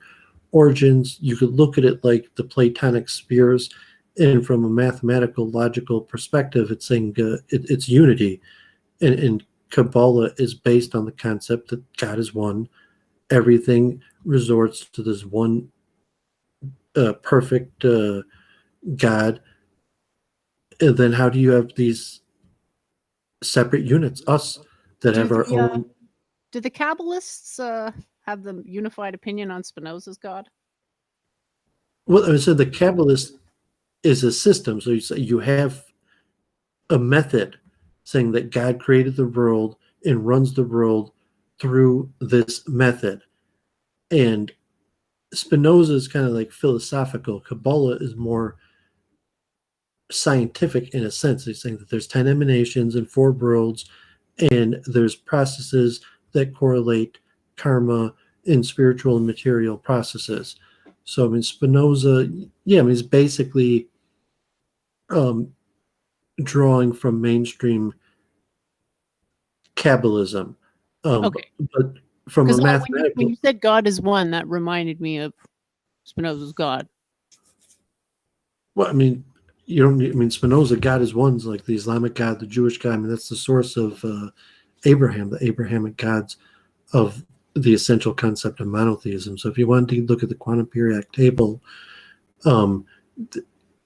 origins. You could look at it like the Platonic spheres, and from a mathematical, logical perspective, it's saying it's unity. And Kabbalah is based on the concept that God is one. Everything resorts to this one perfect God. And then how do you have these separate units, us, that have our own... Did the Kabbalists have the unified opinion on Spinoza's God? Well, I said the Kabbalist is a system. So you have a method saying that God created the world and runs the world through this method. And Spinoza is kind of like philosophical. Kabbalah is more scientific in a sense. He's saying that there's 10 emanations and 4 worlds, and there's processes that correlate karma in spiritual and material processes. So, I mean, Spinoza, yeah, I mean, he's basically drawing from mainstream Kabbalism. Okay. But from a Because mathematical, when you said God is one, that reminded me of Spinoza's God. well, I mean, you don't. I mean, Spinoza, God is one, like the Islamic God, the Jewish God. I mean, that's the source of Abraham, the Abrahamic gods of the essential concept of monotheism. So, if you want to look at the quantum periodic table,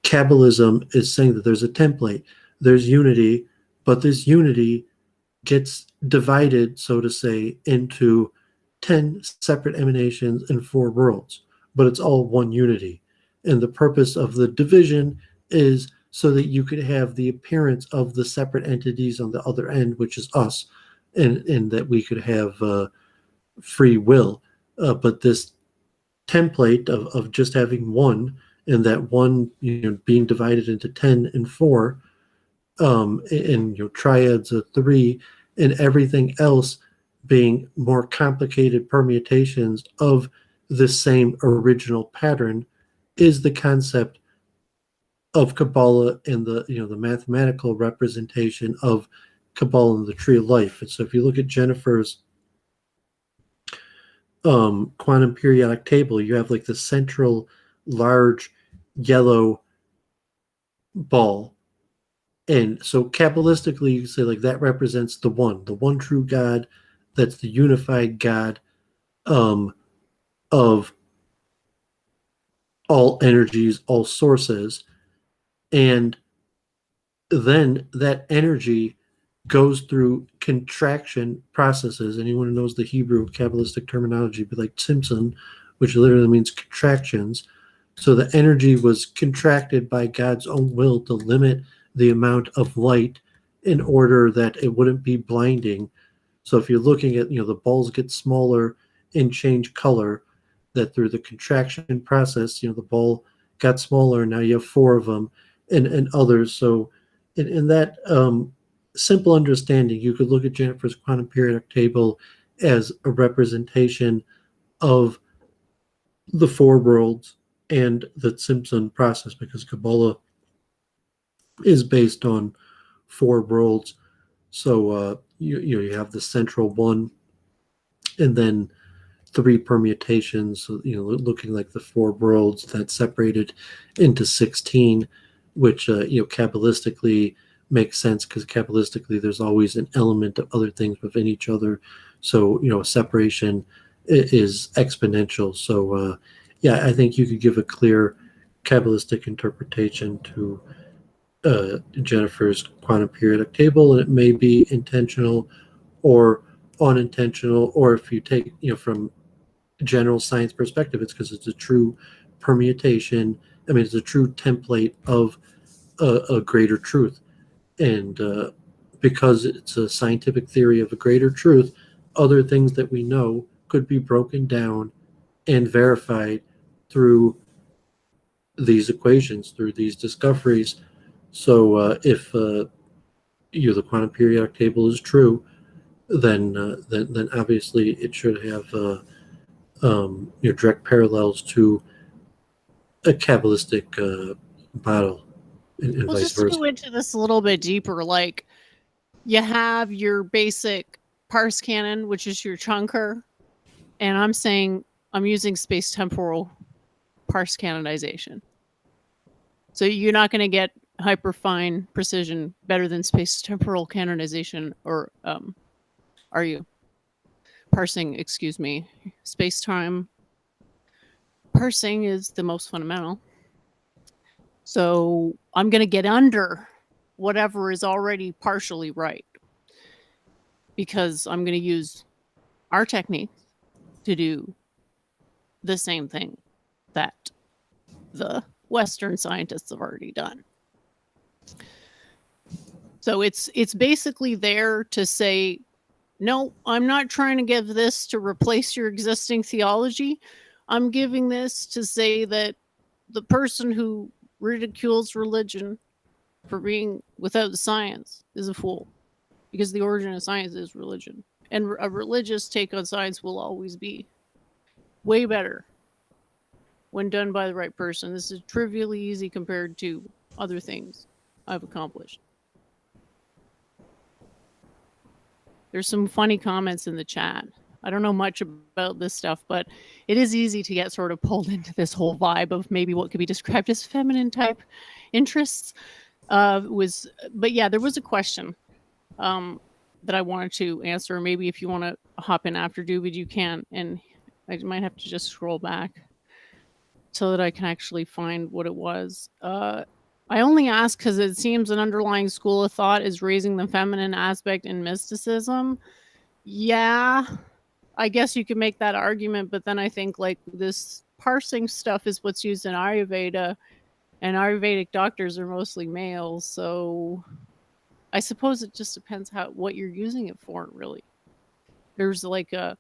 Kabbalism is saying that there's a template, there's unity, but this unity gets divided, so to say, into 10 separate emanations and 4 worlds, but it's all one unity. And the purpose of the division is so that you could have the appearance of the separate entities on the other end, which is us, and that we could have free will. But this template of just having one, and that one, being divided into 10 and 4, and triads of 3, and everything else being more complicated permutations of the same original pattern, is the concept of Kabbalah and the mathematical representation of Kabbalah and the tree of life. And so if you look at Jennifer's quantum periodic table, you have like the central large yellow ball. And so Kabbalistically, you say like that represents the one true God, that's the unified God of all energies, all sources. And then that energy goes through contraction processes. Anyone who knows the Hebrew Kabbalistic terminology, but like Tzimtzum, which literally means contractions. So the energy was contracted by God's own will to limit the amount of light in order that it wouldn't be blinding. So if you're looking at, the balls get smaller and change color, that through the contraction process, the ball got smaller, and now you have 4 of them and others. So in that simple understanding, you could look at Jennifer's quantum periodic table as a representation of the 4 worlds and the Tzimtzum process, because Kabbalah is based on 4 worlds. So you have the central one, and then 3 permutations. So, looking like the 4 worlds that's separated into 16, which Kabbalistically makes sense, because Kabbalistically there's always an element of other things within each other. So separation is exponential. So I think you could give a clear Kabbalistic interpretation to Jennifer's quantum periodic table, and it may be intentional or unintentional, or if you take from general science perspective, it's because it's a true permutation. I mean, it's a true template of a greater truth, and because it's a scientific theory of a greater truth, other things that we know could be broken down and verified through these equations, through these discoveries. So if the quantum periodic table is true, then obviously it should have direct parallels to a Kabbalistic model, and Well, vice just to versa. go into this a little bit deeper, like you have your basic parse canon, which is your chunker, and I'm using space temporal parse canonization. So you're not going to get hyperfine precision better than space temporal canonization, or are you? Parsing, excuse me. Space-time parsing is the most fundamental. So I'm going to get under whatever is already partially right, because I'm going to use our techniques to do the same thing that the Western scientists have already done. So it's basically there to say, no, I'm not trying to give this to replace your existing theology. I'm giving this to say that the person who ridicules religion for being without science is a fool, because the origin of science is religion. And a religious take on science will always be way better when done by the right person. This is trivially easy compared to other things I've accomplished. There's some funny comments in the chat. I don't know much about this stuff, but it is easy to get sort of pulled into this whole vibe of maybe what could be described as feminine type interests. But yeah, there was a question that I wanted to answer. Maybe if you want to hop in after Doovid, you can, and I might have to just scroll back so that I can actually find what it was. I only ask because it seems an underlying school of thought is raising the feminine aspect in mysticism. Yeah, I guess you could make that argument, but then I think like this parsing stuff is what's used in Ayurveda, and Ayurvedic doctors are mostly males, so I suppose it just depends what you're using it for, really. There's like a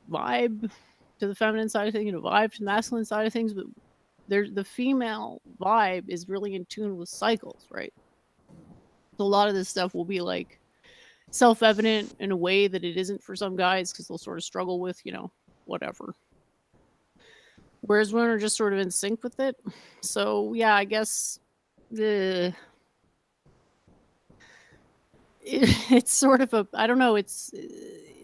vibe to the feminine side of things and a vibe to the masculine side of things, but the female vibe is really in tune with cycles, right? So a lot of this stuff will be like self-evident in a way that it isn't for some guys, because they'll sort of struggle with, whatever. Whereas women are just sort of in sync with it. So yeah, I guess it's sort of I don't know,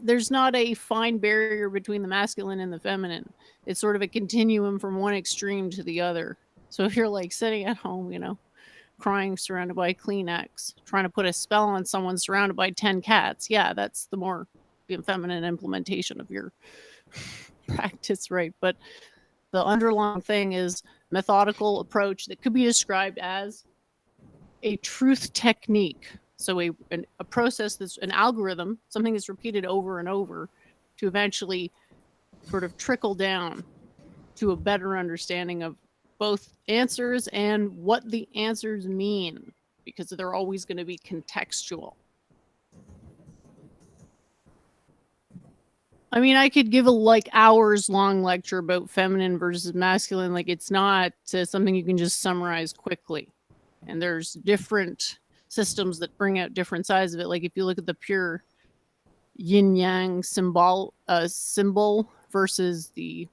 there's not a fine barrier between the masculine and the feminine. It's sort of a continuum from one extreme to the other. So if you're like sitting at home, crying surrounded by Kleenex, trying to put a spell on someone surrounded by 10 cats, yeah, that's the more feminine implementation of your practice, right? But the underlying thing is methodical approach that could be described as a truth technique. So a process that's an algorithm, something that's repeated over and over to eventually sort of trickle down to a better understanding of both answers and what the answers mean, because they're always going to be contextual. I mean, I could give a hours long lecture about feminine versus masculine. Like, it's not something you can just summarize quickly. And there's different systems that bring out different sides of it. Like if you look at the pure yin yang symbol versus the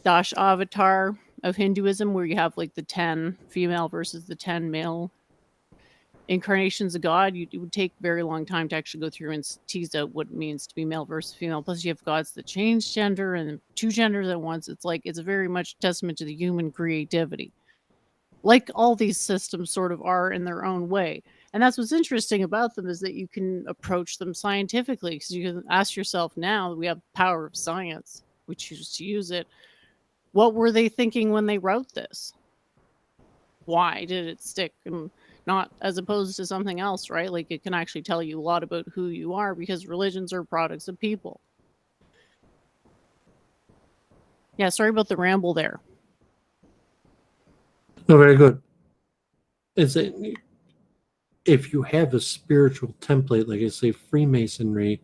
Dash avatar of Hinduism, where you have like the 10 female versus the 10 male incarnations of God, it would take a very long time to actually go through and tease out what it means to be male versus female. Plus you have gods that change gender and two genders at once. It's very much testament to the human creativity, like all these systems sort of are in their own way. And that's what's interesting about them, is that you can approach them scientifically, because you can ask yourself, now that we have the power of science, we choose to use it, what were they thinking when they wrote this? Why did it stick? And not as opposed to something else, right? Like it can actually tell you a lot about who you are, because religions are products of people. Yeah, sorry about the ramble there. No, very good. If you have a spiritual template, like I say, Freemasonry,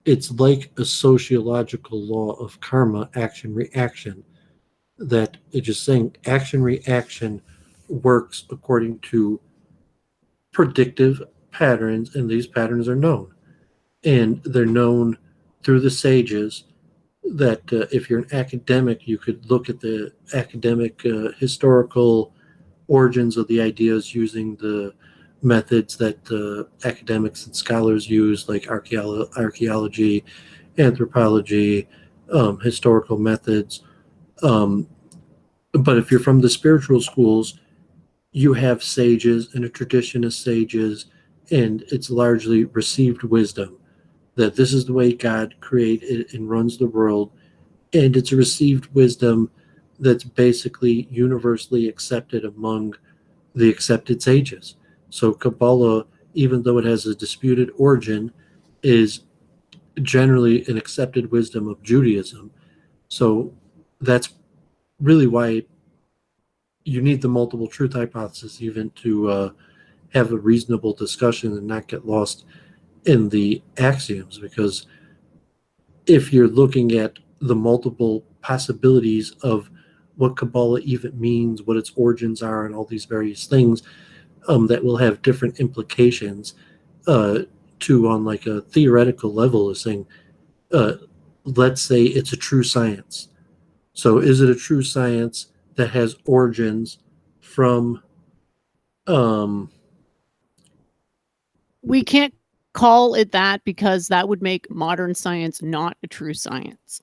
it's like a sociological law of karma, action, reaction, that it's just saying action, reaction works according to predictive patterns, and these patterns are known. And they're known through the sages, that if you're an academic, you could look at the academic historical origins of the ideas using the methods that academics and scholars use, like archaeology, anthropology, historical methods. But if you're from the spiritual schools, you have sages and a tradition of sages, and it's largely received wisdom, that this is the way God created and runs the world, and it's a received wisdom that's basically universally accepted among the accepted sages. So Kabbalah, even though it has a disputed origin, is generally an accepted wisdom of Judaism. So that's really why you need the multiple truth hypothesis even to have a reasonable discussion and not get lost in the axioms. Because if you're looking at the multiple possibilities of what Kabbalah even means, what its origins are, and all these various things that will have different implications, to on like a theoretical level, is saying, uh, let's say it's a true science. So is it a true science that has origins from um, We can't call it that because that would make modern science not a true science.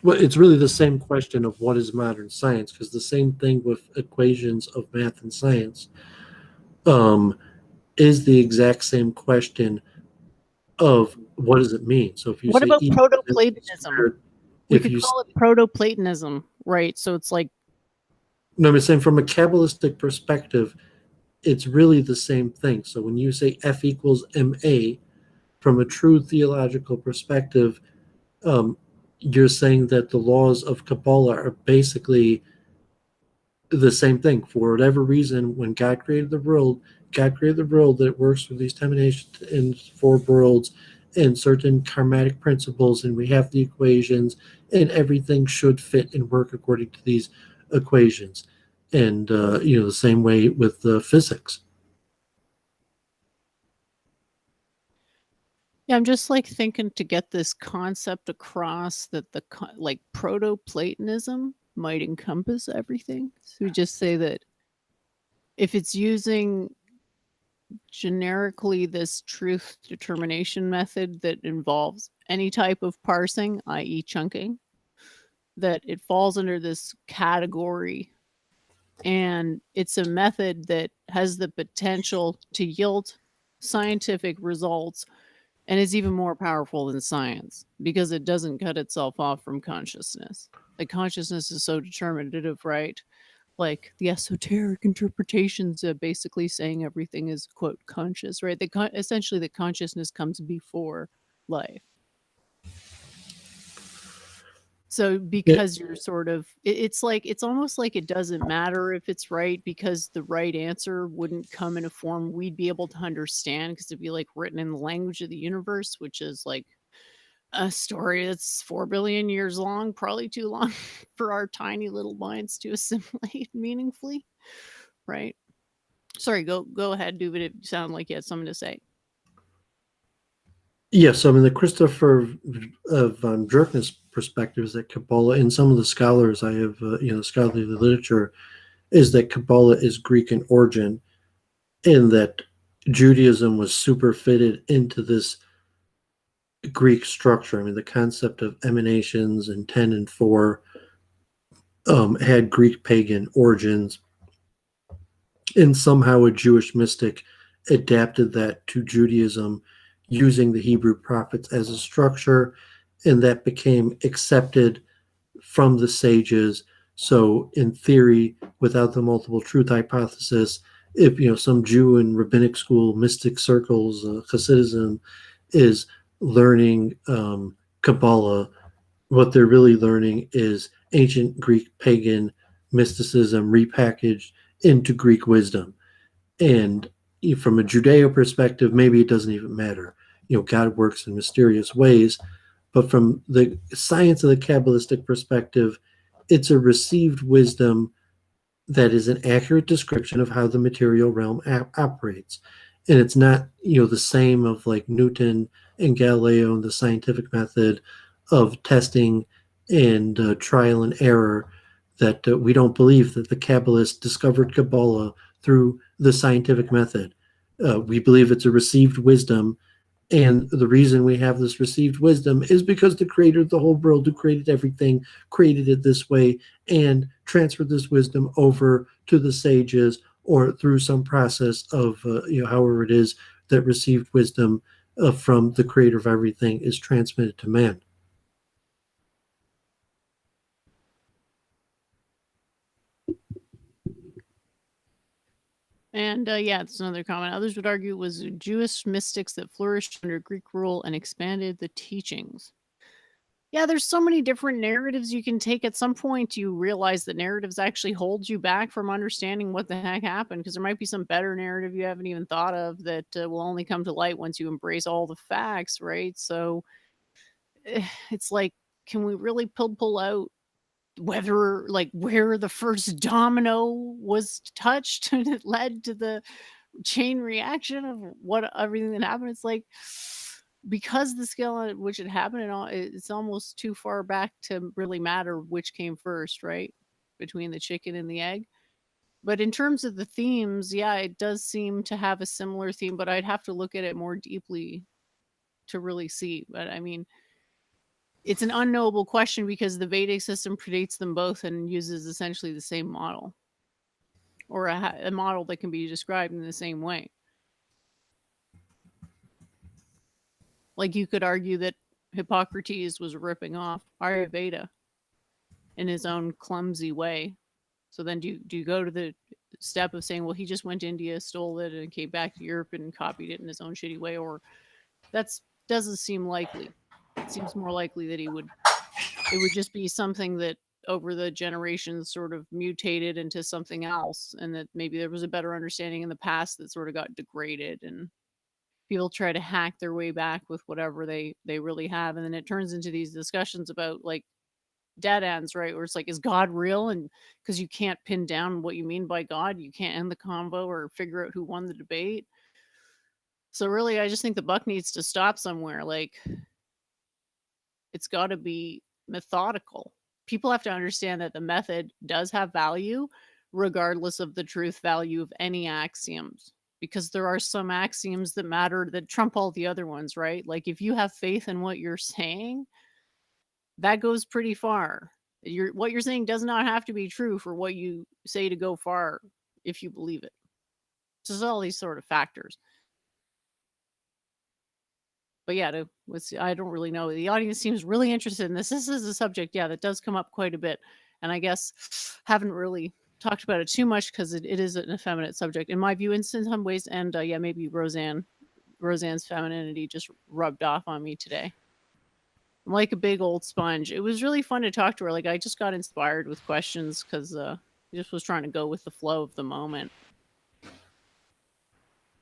well, it's really the same question of what is modern science, because the same thing with equations of math and science um, is the exact same question of what does it mean. So if you What say about E proto-Platonism? squared, We if could you call it proto-Platonism, right? So it's like, no, I'm saying from a Kabbalistic perspective, it's really the same thing. So when you say F equals ma, from a true theological perspective, um, you're saying that the laws of Kabbalah are basically the same thing. For whatever reason, when God created the world, God created the world that works with these terminations in four worlds and certain karmatic principles, and we have the equations, and everything should fit and work according to these equations. And the same way with physics. yeah, I'm just like thinking to get this concept across that the like proto-Platonism might encompass everything. So we just say that if it's using generically this truth determination method that involves any type of parsing, i.e. chunking, that it falls under this category, and it's a method that has the potential to yield scientific results and is even more powerful than science because it doesn't cut itself off from consciousness. Like consciousness is so determinative, right? Like the esoteric interpretations of basically saying everything is quote conscious, right? Essentially the consciousness comes before life. So Yeah, because you're sort of it's like it's almost like it doesn't matter if it's right because the right answer wouldn't come in a form we'd be able to understand because it'd be like written in the language of the universe, which is like a story that's 4 billion years long, probably too long for our tiny little minds to assimilate meaningfully, right? Sorry, go ahead, Doovid. It sounded like you had something to say. yes, I mean the Christopher von Dürkne's perspective is that Kabbalah, and some of the scholars I have, scholarly literature, is that Kabbalah is Greek in origin, and that Judaism was superfitted into this Greek structure. I mean, the concept of emanations and 10 and 4 had Greek pagan origins, and somehow a Jewish mystic adapted that to Judaism using the Hebrew prophets as a structure, and that became accepted from the sages. So, in theory, without the multiple truth hypothesis, if some Jew in rabbinic school, mystic circles, Hasidism, is learning Kabbalah, what they're really learning is ancient Greek pagan mysticism repackaged into Greek wisdom. And from a Judeo perspective, maybe it doesn't even matter. God works in mysterious ways. But from the science of the Kabbalistic perspective, it's a received wisdom that is an accurate description of how the material realm operates. And it's not, the same of like Newton and Galileo and the scientific method of testing and trial and error, that we don't believe that the Kabbalists discovered Kabbalah through the scientific method. We believe it's a received wisdom, and the reason we have this received wisdom is because the creator of the whole world, who created everything, created it this way and transferred this wisdom over to the sages, or through some process of, however it is that received wisdom from the creator of everything is transmitted to man. And yeah, that's another comment. Others would argue it was Jewish mystics that flourished under Greek rule and expanded the teachings. Yeah, there's so many different narratives you can take. At some point, you realize that narratives actually hold you back from understanding what the heck happened, because there might be some better narrative you haven't even thought of that will only come to light once you embrace all the facts, right? So it's like, can we really pull out whether, like, where the first domino was touched and it led to the chain reaction of what everything that happened? It's like, because the scale at which it happened and all, it's almost too far back to really matter which came first, right? Between the chicken and the egg. But in terms of the themes, yeah, it does seem to have a similar theme, but I'd have to look at it more deeply to really see. But I mean, it's an unknowable question because the Vedic system predates them both and uses essentially the same model, or a model that can be described in the same way. Like, you could argue that Hippocrates was ripping off Ayurveda in his own clumsy way. So then do you go to the step of saying, well, he just went to India, stole it, and came back to Europe and copied it in his own shitty way? Or that's doesn't seem likely. It seems more likely that it would just be something that over the generations sort of mutated into something else, and that maybe there was a better understanding in the past that sort of got degraded, and people try to hack their way back with whatever they really have, and then it turns into these discussions about, like, dead ends, right? Where it's like, is God real? And because you can't pin down what you mean by God, you can't end the convo or figure out who won the debate. So really, I just think the buck needs to stop somewhere. Like, it's got to be methodical. People have to understand that the method does have value, regardless of the truth value of any axioms. Because there are some axioms that matter that trump all the other ones, right? Like, if you have faith in what you're saying, that goes pretty far. What you're saying does not have to be true for what you say to go far if you believe it. So there's all these sort of factors. But yeah, I don't really know. The audience seems really interested in this. This is a subject, yeah, that does come up quite a bit. And I guess haven't really talked about it too much because it is an effeminate subject, in my view, in some ways. And yeah, maybe Roseanne's femininity just rubbed off on me today. I'm like a big old sponge. It was really fun to talk to her. Like, I just got inspired with questions because I just was trying to go with the flow of the moment.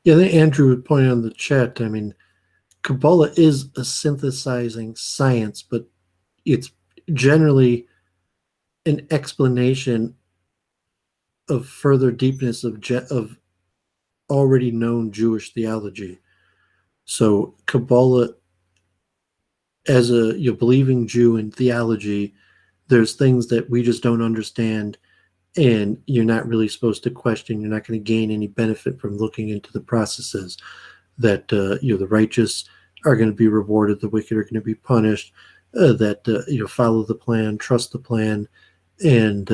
Yeah, I think Andrew would point out in the chat. I mean, Kabbalah is a synthesizing science, but it's generally an explanation of further deepness of already known Jewish theology. So Kabbalah, as a believing Jew in theology, there's things that we just don't understand, and you're not really supposed to question. You're not going to gain any benefit from looking into the processes. That the righteous are going to be rewarded, the wicked are going to be punished. That follow the plan, trust the plan, and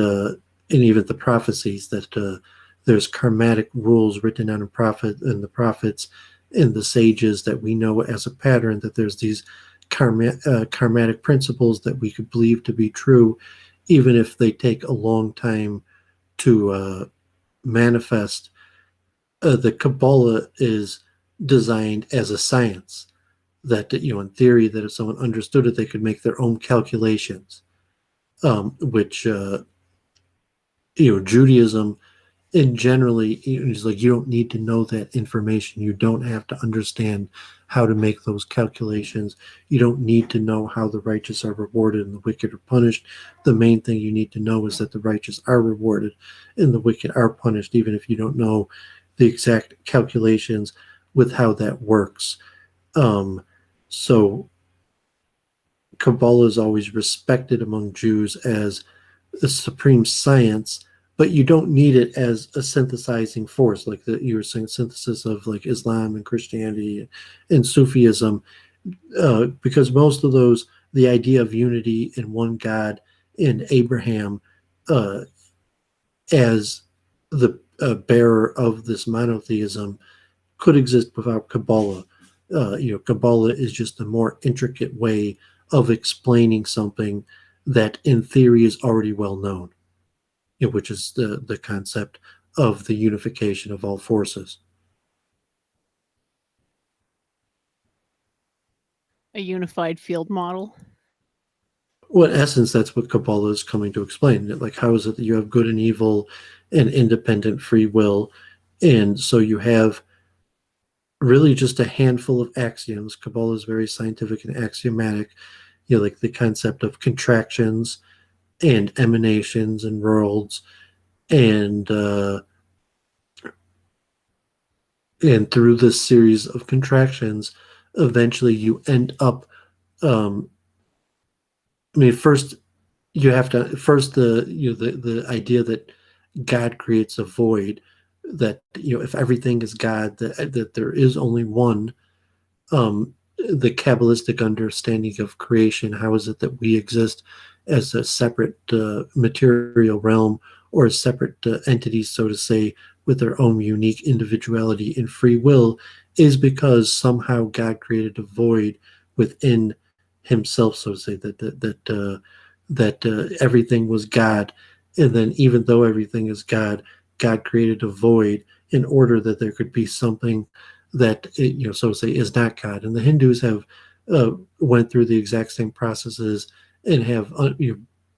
even the prophecies that there's karmatic rules written down in the prophets and the sages that we know as a pattern, that there's these karmatic principles that we could believe to be true, even if they take a long time to manifest. The Kabbalah is designed as a science that in theory, that if someone understood it, they could make their own calculations, which Judaism, and generally, it's like, you don't need to know that information. You don't have to understand how to make those calculations. You don't need to know how the righteous are rewarded and the wicked are punished. The main thing you need to know is that the righteous are rewarded and the wicked are punished, even if you don't know the exact calculations with how that works. So Kabbalah is always respected among Jews as a supreme science, but you don't need it as a synthesizing force, like you were saying, synthesis of like Islam and Christianity and Sufism, because most of those, the idea of unity in one God in Abraham as the bearer of this monotheism could exist without Kabbalah. Kabbalah is just a more intricate way of explaining something that in theory is already well known, which is the concept of the unification of all forces. A unified field model. Well, in essence, that's what Kabbalah is coming to explain. Like, how is it that you have good and evil and independent free will? And so you have really just a handful of axioms. Kabbalah is very scientific and axiomatic, like the concept of contractions and emanations and worlds, and through this series of contractions, eventually you end up. First you have to the idea that God creates a void, that if everything is God, that there is only one. The Kabbalistic understanding of creation, how is it that we exist as a separate material realm, or as separate entities, so to say, with their own unique individuality and free will, is because somehow God created a void within himself, so to say, that everything was God, and then even though everything is God, God created a void in order that there could be something that, so to say, is not God. And the Hindus have went through the exact same processes and have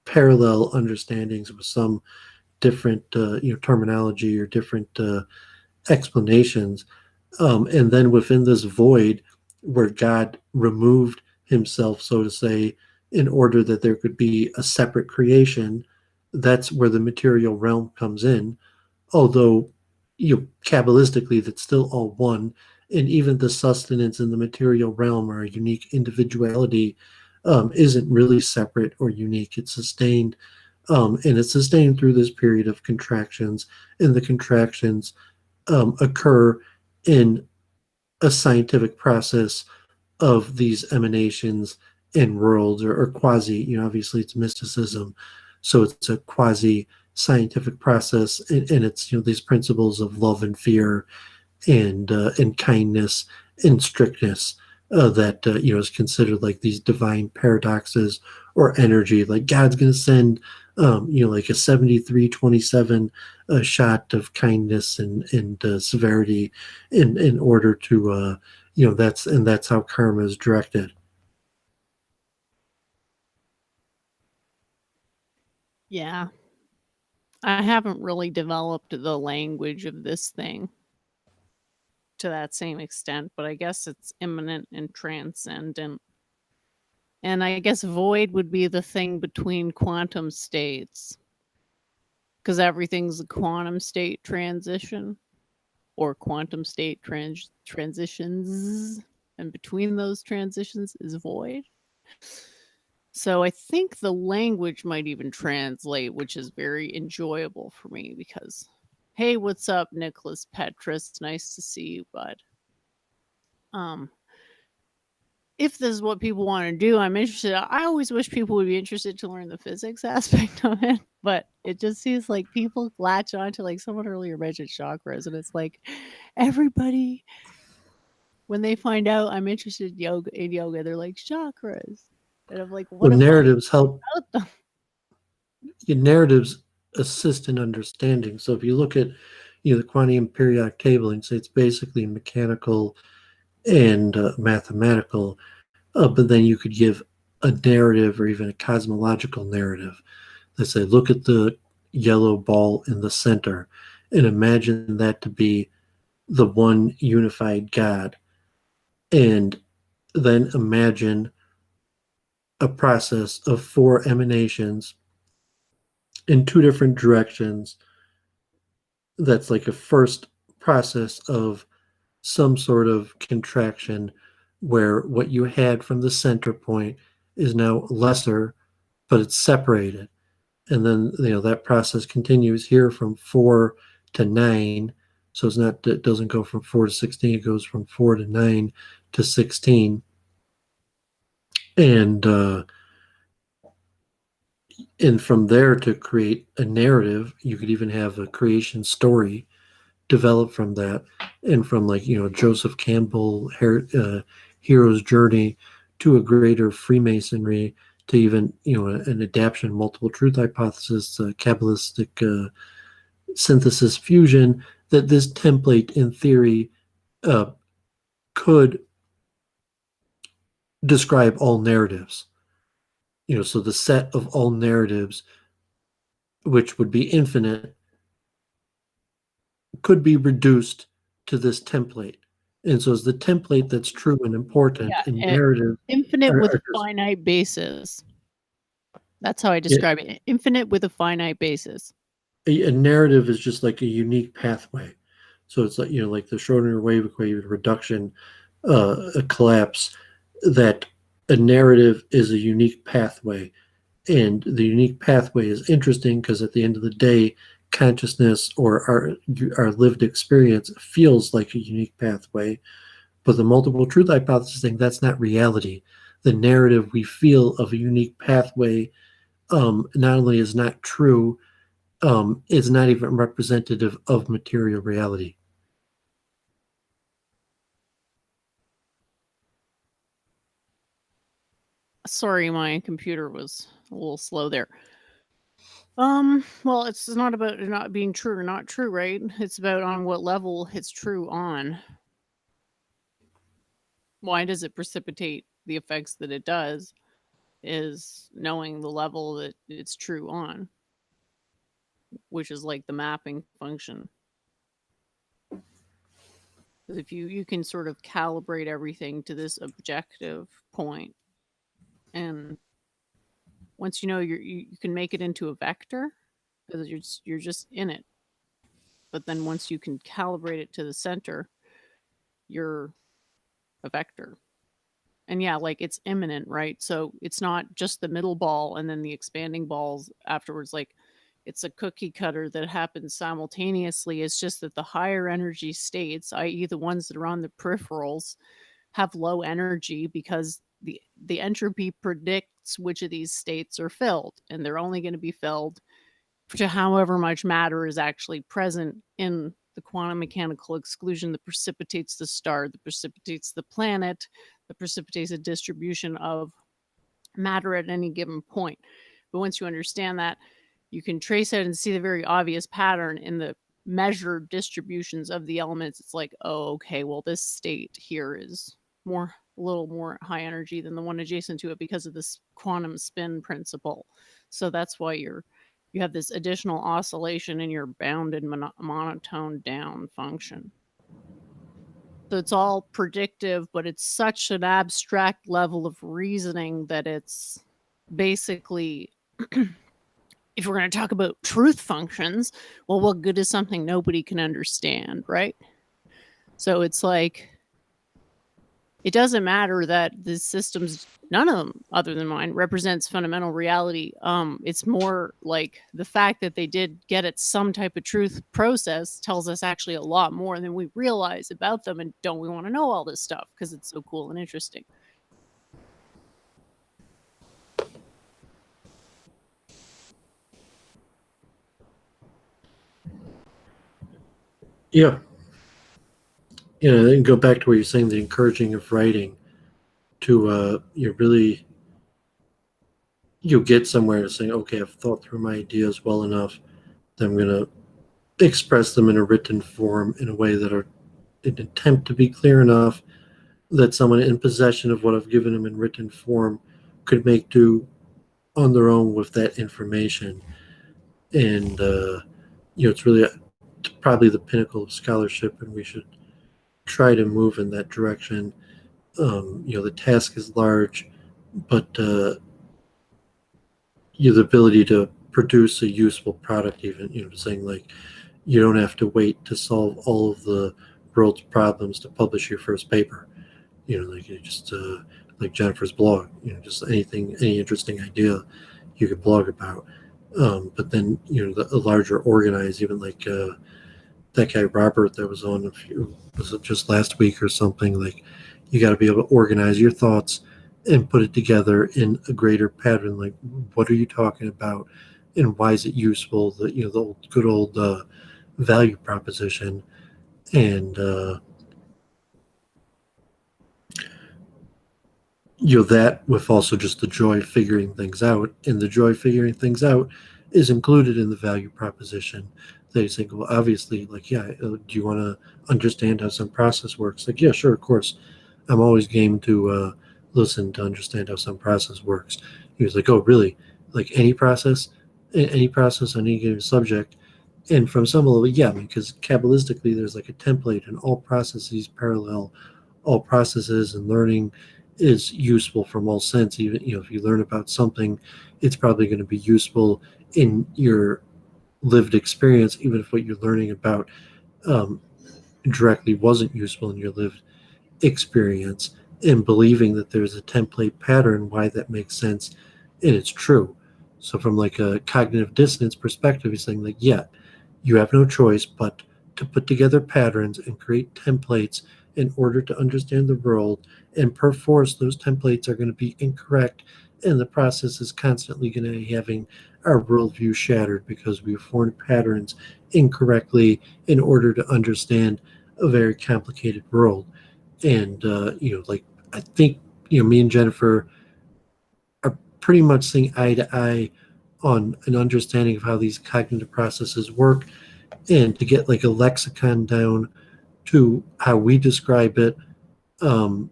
parallel understandings with some different terminology or different explanations. And then within this void, where God removed himself, so to say, in order that there could be a separate creation, that's where the material realm comes in. Although, Kabbalistically, that's still all one, and even the sustenance in the material realm, or a unique individuality, isn't really separate or unique. It's sustained, and it's sustained through this period of contractions, and the contractions occur in a scientific process of these emanations and worlds, or quasi, obviously it's mysticism, so it's a quasi scientific process, and it's these principles of love and fear, and kindness and strictness, that is considered like these divine paradoxes or energy. Like, God's going to send like a 73-27 shot of kindness and severity in order to that's how karma is directed. Yeah. I haven't really developed the language of this thing to that same extent, but I guess it's immanent and transcendent. And I guess void would be the thing between quantum states, because everything's a quantum state transition or quantum state transitions, and between those transitions is void. So I think the language might even translate, which is very enjoyable for me because, hey, what's up, Nicholas Petrus? Nice to see you, bud. If this is what people want to do, I'm interested. I always wish people would be interested to learn the physics aspect of it, but it just seems like people latch on to, like someone earlier mentioned, chakras, and it's like everybody, when they find out I'm interested in yoga, they're like, chakras. And I'm like, what Well, am narratives help. about them? Narratives assist in understanding. So if you look at the quantum periodic table, and say it's basically mechanical and mathematical, but then you could give a narrative, or even a cosmological narrative, that say, look at the yellow ball in the center and imagine that to be the one unified God, and then imagine a process of 4 emanations in 2 different directions. That's like a first process of some sort of contraction, where what you had from the center point is now lesser, but it's separated. And then that process continues here from 4 to 9. So it doesn't go from 4 to 16, it goes from 4 to 9 to 16. And from there, to create a narrative, you could even have a creation story develop from that. And from, like, Joseph Campbell, hero's journey, to a greater Freemasonry, to even an adaptation multiple truth hypothesis, Kabbalistic synthesis fusion, that this template in theory could describe all narratives. So the set of all narratives, which would be infinite, could be reduced to this template. And so it's the template that's true and important, Yeah, and narrative infinite are with a just, finite basis. That's how I describe it. Infinite with a finite basis. a narrative is just like a unique pathway. So it's like, like the Schrodinger wave equation reduction, a collapse, that a narrative is a unique pathway. And the unique pathway is interesting because at the end of the day, consciousness or our lived experience feels like a unique pathway. But the multiple truth hypothesis thing, that's not reality. The narrative we feel of a unique pathway not only is not true, is not even representative of material reality. Sorry, my computer was a little slow there. Well, it's not about it not being true or not true, right? It's about on what level it's true on. Why does it precipitate the effects that it does? Is knowing the level that it's true on, which is like the mapping function. If you can sort of calibrate everything to this objective point, and once you know you can make it into a vector because you're just in it. But then once you can calibrate it to the center, you're a vector. And yeah, like it's imminent, right? So it's not just the middle ball and then the expanding balls afterwards. Like it's a cookie cutter that happens simultaneously. It's just that the higher energy states, i.e., the ones that are on the peripherals, have low energy because the entropy predicts which of these states are filled, and they're only going to be filled to however much matter is actually present in the quantum mechanical exclusion that precipitates the star, that precipitates the planet, that precipitates a distribution of matter at any given point. But once you understand that, you can trace out and see the very obvious pattern in the measured distributions of the elements. It's like, oh, okay, well, this state here is a little more high energy than the one adjacent to it because of this quantum spin principle. So that's why you have this additional oscillation in your bounded monotone down function. So it's all predictive, but it's such an abstract level of reasoning that it's basically, if we're going to talk about truth functions, well, what good is something nobody can understand, right? So it's like, it doesn't matter that the systems, none of them other than mine, represents fundamental reality. It's more like the fact that they did get at some type of truth process tells us actually a lot more than we realize about them. And don't we want to know all this stuff because it's so cool and interesting? Yeah. Then go back to where you're saying the encouraging of writing to you really get somewhere saying, okay, I've thought through my ideas well enough that I'm going to express them in a written form in a way that are an attempt to be clear enough that someone in possession of what I've given them in written form could make do on their own with that information. And it's really probably the pinnacle of scholarship, and we should try to move in that direction. The task is large, but the ability to produce a useful product, even saying like you don't have to wait to solve all of the world's problems to publish your first paper. Like you just like Jennifer's blog. Just any interesting idea you could blog about. But then the larger organized, even like that guy Robert that was on was it just last week or something, like you got to be able to organize your thoughts and put it together in a greater pattern. Like, what are you talking about and why is it useful? The good old value proposition. And that with also just the joy of figuring things out, and the joy of figuring things out is included in the value proposition. They think, well, obviously, like, yeah, do you want to understand how some process works? Like, yeah, sure, of course. I'm always game to listen to understand how some process works. He was like, oh, really? Like any process on any given subject? And from some level, yeah, because Kabbalistically, there's like a template, and all processes parallel all processes, and learning is useful from all sense. Even if you learn about something, it's probably going to be useful in your lived experience, even if what you're learning about um, directly wasn't useful in your lived experience. And believing that there's a template pattern, why that makes sense, and it's true. So from like a cognitive dissonance perspective, he's saying like, yeah, you have no choice but to put together patterns and create templates in order to understand the world, and per force those templates are going to be incorrect, and the process is constantly going to be having our worldview shattered because we formed patterns incorrectly in order to understand a very complicated world. And like, I think me and Jennifer are pretty much seeing eye to eye on an understanding of how these cognitive processes work, and to get like a lexicon down to how we describe it, um,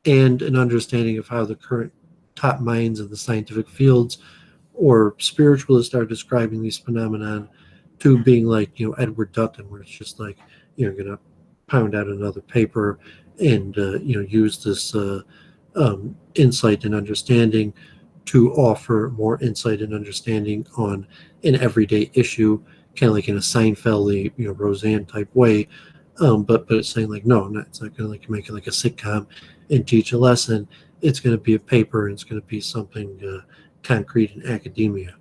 and an understanding of how the current top minds of the scientific fields or spiritualists are describing these phenomenon, to being like Edward Dutton, where it's just like going to pound out another paper and use this insight and understanding to offer more insight and understanding on an everyday issue, kind of like in a Seinfeld, Roseanne type way. But it's saying like, no, it's not going to like make it like a sitcom and teach a lesson. It's going to be a paper, and it's going to be something concrete in academia.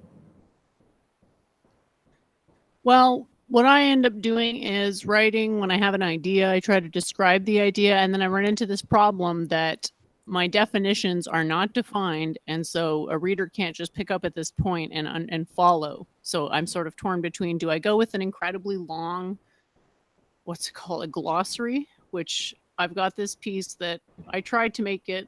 Well, what I end up doing is writing when I have an idea. I try to describe the idea, and then I run into this problem that my definitions are not defined, and so a reader can't just pick up at this point and follow. So I'm sort of torn between, do I go with an incredibly long, what's it called, a glossary, which I've got this piece that I tried to make it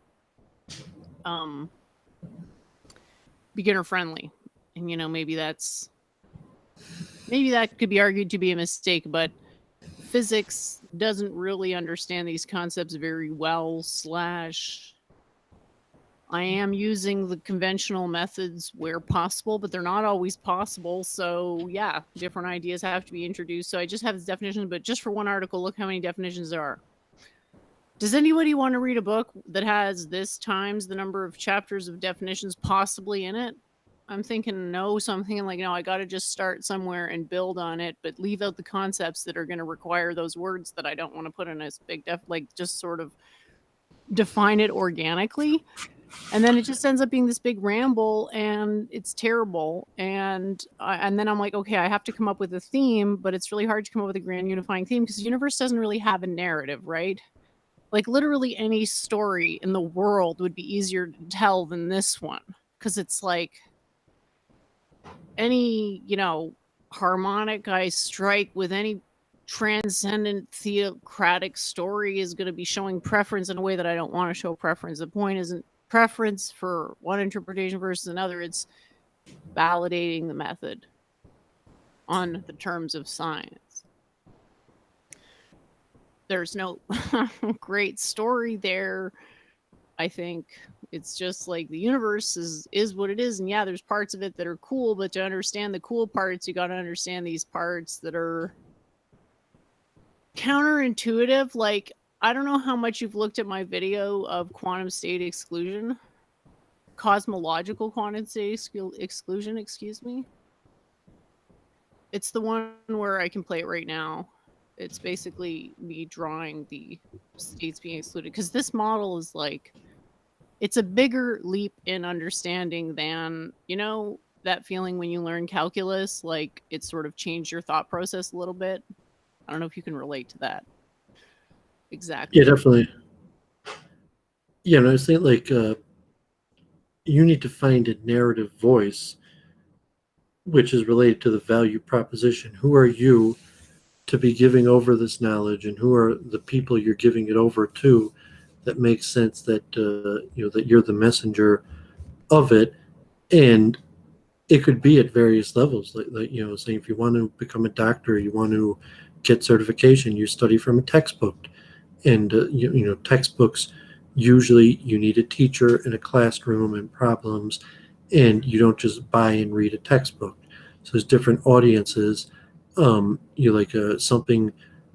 beginner friendly, and maybe that could be argued to be a mistake, but physics doesn't really understand these concepts very well, I am using the conventional methods where possible, but they're not always possible. So yeah, different ideas have to be introduced. So I just have this definition, but just for one article, look how many definitions there are. Does anybody want to read a book that has this times the number of chapters of definitions possibly in it? I'm thinking no, so I'm thinking like, no, I got to just start somewhere and build on it, but leave out the concepts that are going to require those words that I don't want to put in a big like just sort of define it organically. And then it just ends up being this big ramble, and it's terrible. And then I'm like, okay, I have to come up with a theme, but it's really hard to come up with a grand unifying theme because the universe doesn't really have a narrative, right? Like literally any story in the world would be easier to tell than this one, because it's like any, harmonic I strike with any transcendent theocratic story is going to be showing preference in a way that I don't want to show preference. The point isn't preference for one interpretation versus another. It's validating the method on the terms of science. There's no great story there. I think it's just like the universe is what it is. And yeah, there's parts of it that are cool, but to understand the cool parts, you got to understand these parts that are counterintuitive. Like, I don't know how much you've looked at my video of quantum state exclusion, cosmological quantum state exclusion, excuse me. It's the one where I can play it right now. It's basically me drawing the states being excluded, because this model is like, it's a bigger leap in understanding than, that feeling when you learn calculus, like it sort of changed your thought process a little bit. I don't know if you can relate to that. Exactly. Yeah, definitely. Yeah, and I was thinking like you need to find a narrative voice which is related to the value proposition. Who are you to be giving over this knowledge, and who are the people you're giving it over to, that makes sense that that you're the messenger of it. And it could be at various levels, like saying if you want to become a doctor, you want to get certification, you study from a textbook. And textbooks usually you need a teacher in a classroom and problems, and you don't just buy and read a textbook. So there's different audiences. You like something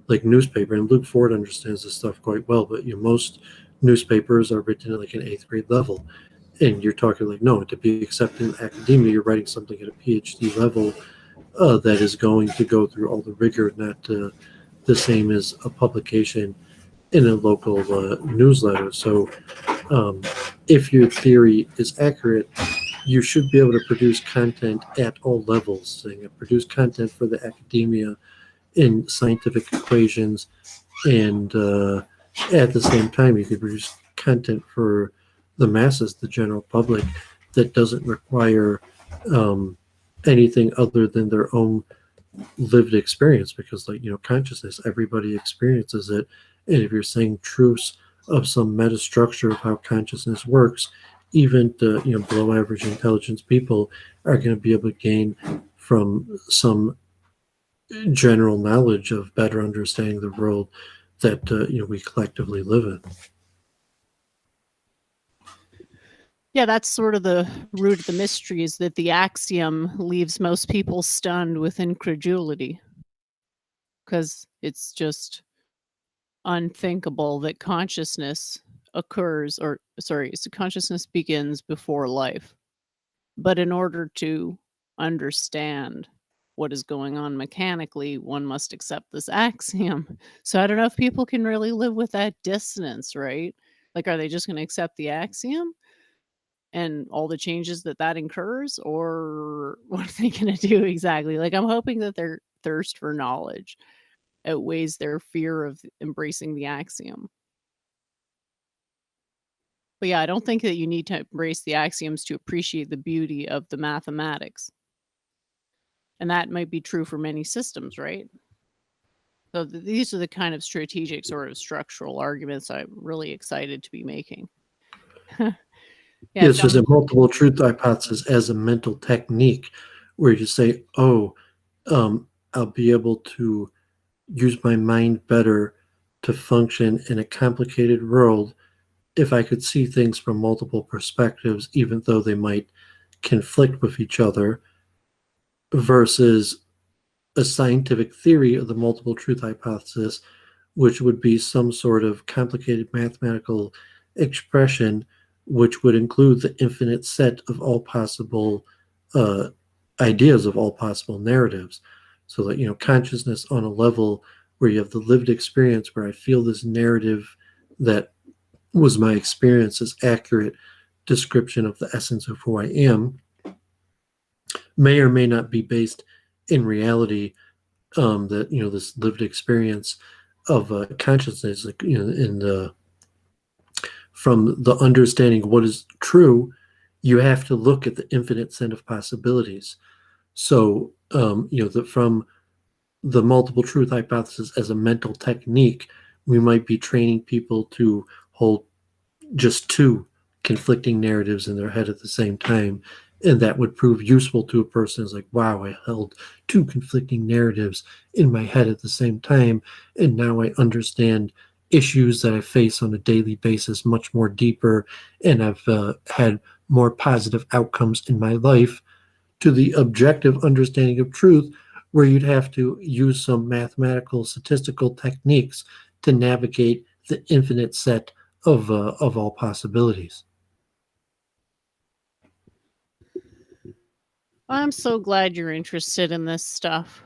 like newspaper, and Luke Ford understands this stuff quite well. But most newspapers are written at like an 8th grade level, and you're talking like, no, to be accepted in academia, you're writing something at a PhD level that is going to go through all the rigor, not the same as a publication in a local newsletter. So if your theory is accurate, you should be able to produce content at all levels. So produce content for the academia in scientific equations, and at the same time, you could produce content for the masses, the general public, that doesn't require anything other than their own lived experience. Because, like, consciousness, everybody experiences it. And if you're saying truths of some meta structure of how consciousness works, even the below average intelligence people are going to be able to gain from some general knowledge of better understanding the world that we collectively live in. Yeah, that's sort of the root of the mystery, is that the axiom leaves most people stunned with incredulity, because it's just unthinkable that consciousness consciousness begins before life. But in order to understand what is going on mechanically, one must accept this axiom. So I don't know if people can really live with that dissonance, right? Like, are they just going to accept the axiom and all the changes that incurs, or what are they going to do exactly? Like, I'm hoping that their thirst for knowledge outweighs their fear of embracing the axiom. But yeah, I don't think that you need to embrace the axioms to appreciate the beauty of the mathematics. And that might be true for many systems, right? So these are the kind of strategic sort of structural arguments I'm really excited to be making. It's just a multiple truth hypothesis as a mental technique, where you say, oh, I'll be able to use my mind better to function in a complicated world if I could see things from multiple perspectives, even though they might conflict with each other, versus a scientific theory of the multiple truth hypothesis, which would be some sort of complicated mathematical expression which would include the infinite set of all possible ideas of all possible narratives. So that, consciousness on a level where you have the lived experience, where I feel this narrative that was my experience is accurate description of the essence of who I am, may or may not be based in reality. That this lived experience of consciousness, like, in the from the understanding of what is true, you have to look at the infinite set of possibilities. So that from the multiple truth hypothesis as a mental technique, we might be training people to hold just two conflicting narratives in their head at the same time, and that would prove useful to a person. Is like, wow, I held two conflicting narratives in my head at the same time, and now I understand issues that I face on a daily basis much more deeper, and I've had more positive outcomes in my life, to the objective understanding of truth, where you'd have to use some mathematical statistical techniques to navigate the infinite set of all possibilities. I'm so glad you're interested in this stuff.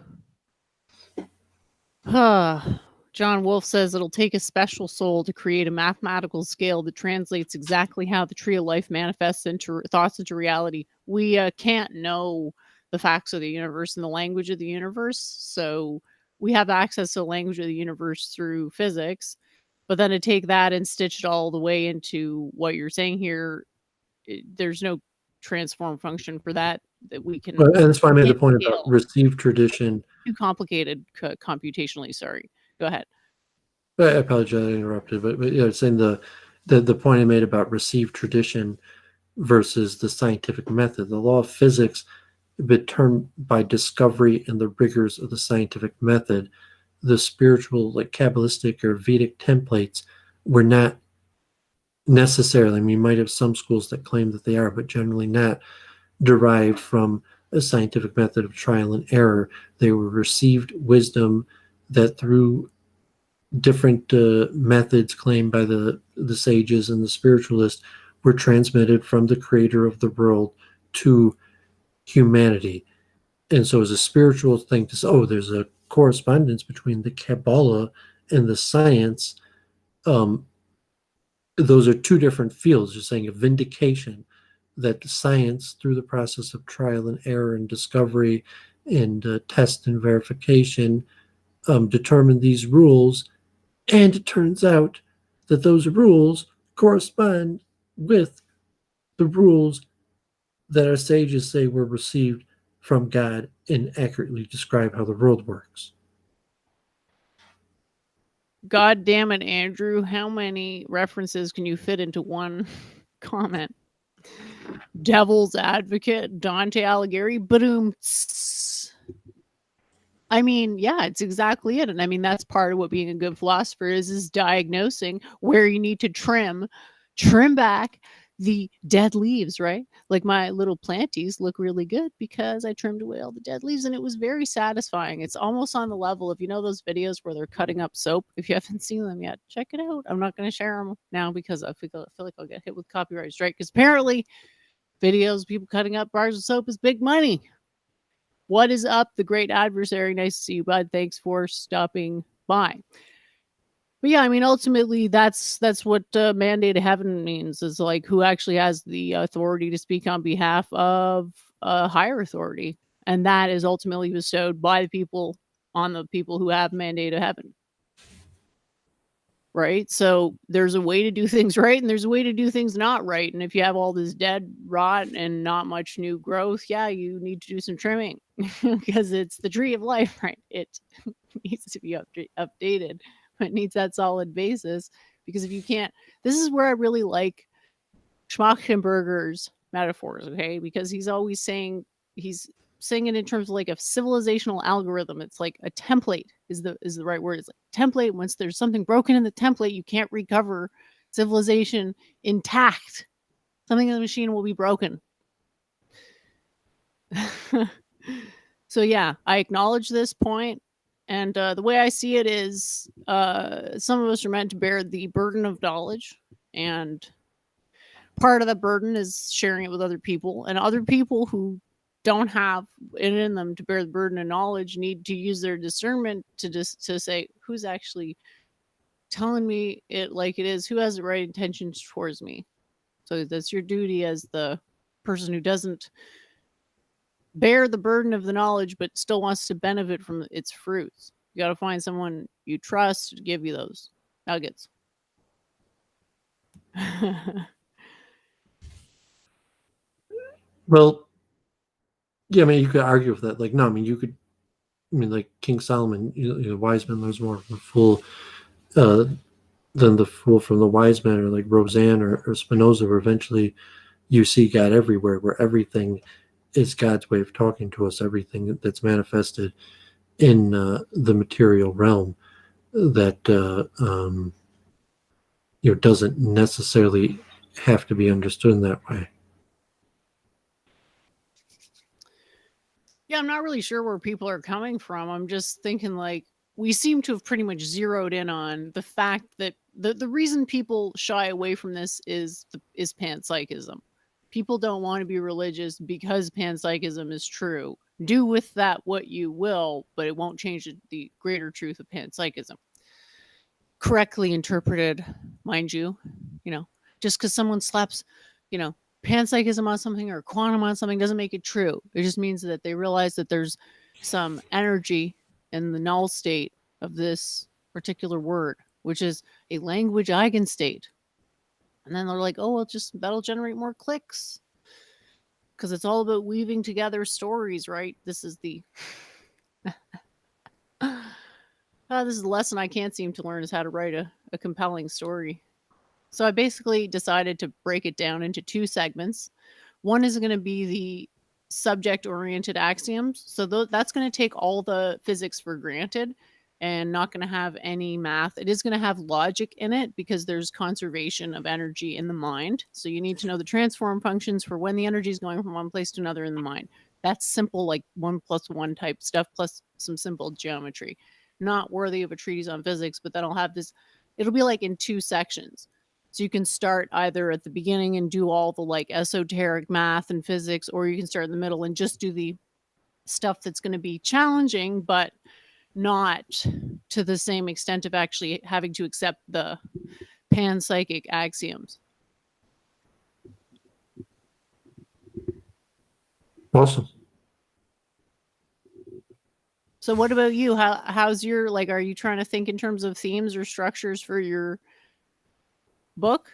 John Wolfe says it'll take a special soul to create a mathematical scale that translates exactly how the tree of life manifests into thoughts into reality. We can't know the facts of the universe and the language of the universe, so we have access to the language of the universe through physics. But then to take that and stitch it all the way into what you're saying here, there's no transform function for that we can. And that's why I made the point about received tradition. Too complicated computationally. Sorry. Go ahead. I apologize, I interrupted, but saying the point I made about received tradition versus the scientific method. The law of physics, determined by discovery and the rigors of the scientific method. The spiritual, like Kabbalistic or Vedic templates, were not necessarily. I mean, you might have some schools that claim that they are, but generally not derived from a scientific method of trial and error. They were received wisdom that through different methods claimed by the sages and the spiritualists were transmitted from the creator of the world to humanity. And so as a spiritual thing to say, oh, there's a correspondence between the Kabbalah and the science, those are two different fields. You're saying a vindication that the science, through the process of trial and error and discovery and test and verification, determined these rules. And it turns out that those rules correspond with the rules that our sages say were received from God and accurately describe how the world works. God damn it, Andrew. How many references can you fit into one comment? Devil's advocate, Dante Alighieri, boom. I mean, yeah, it's exactly it. And I mean, that's part of what being a good philosopher is diagnosing where you need to trim back the dead leaves, right? Like my little planties look really good because I trimmed away all the dead leaves and it was very satisfying. It's almost on the level of, you know, those videos where they're cutting up soap. If you haven't seen them yet, check it out. I'm not going to share them now because I feel like I'll get hit with copyright strike because apparently videos of people cutting up bars of soap is big money. What is up, the great adversary? Nice to see you, bud. Thanks for stopping by. But yeah, I mean, ultimately, that's what mandated heaven means. Is like who actually has the authority to speak on behalf of a higher authority, and that is ultimately bestowed by the people on the people who have mandated heaven. Right? So there's a way to do things right, and there's a way to do things not right. And if you have all this dead rot and not much new growth, yeah, you need to do some trimming because it's the tree of life, right? It needs to be updated. It needs that solid basis because if you can't, this is where I really like Schmachtenberger's metaphors, okay? Because he's always saying, he's saying it in terms of like a civilizational algorithm. It's like a template is the right word. It's like template. Once there's something broken in the template, you can't recover civilization intact. Something in the machine will be broken. So yeah, I acknowledge this point. And the way I see it is some of us are meant to bear the burden of knowledge. And part of the burden is sharing it with other people. And other people who don't have it in them to bear the burden of knowledge need to use their discernment to say who's actually telling me it like it is, who has the right intentions towards me. So that's your duty as the person who doesn't bear the burden of the knowledge but still wants to benefit from its fruits. You got to find someone you trust to give you those nuggets. Well, yeah, I mean, you could argue with that. Like, no, I mean, you could, I mean, like King Solomon, wise man learns more from the fool than the fool from the wise man, or like Roseanne or Spinoza, where eventually you see God everywhere, where everything is God's way of talking to us, everything that's manifested in the material realm that doesn't necessarily have to be understood in that way. Yeah, I'm not really sure where people are coming from. I'm just thinking like we seem to have pretty much zeroed in on the fact that the reason people shy away from this is panpsychism. People don't want to be religious because panpsychism is true. Do with that what you will, but it won't change the greater truth of panpsychism. Correctly interpreted, mind you, just because someone slaps, panpsychism on something or quantum on something doesn't make it true. It just means that they realize that there's some energy in the null state of this particular word, which is a language eigenstate. And then they're like, oh, well, that'll generate more clicks. Because it's all about weaving together stories, right? This is the this is the lesson I can't seem to learn, is how to write a compelling story. So I basically decided to break it down into two segments. One is going to be the subject-oriented axioms. So that's going to take all the physics for granted and not going to have any math. It is going to have logic in it because there's conservation of energy in the mind. So you need to know the transform functions for when the energy is going from one place to another in the mind. That's simple, like 1+1 type stuff, plus some simple geometry. Not worthy of a treatise on physics, but that'll have this, it'll be like in 2 sections. So you can start either at the beginning and do all the like esoteric math and physics, or you can start in the middle and just do the stuff that's going to be challenging, but not to the same extent of actually having to accept the panpsychic axioms. Awesome. So what about you? How's your, like, are you trying to think in terms of themes or structures for your book,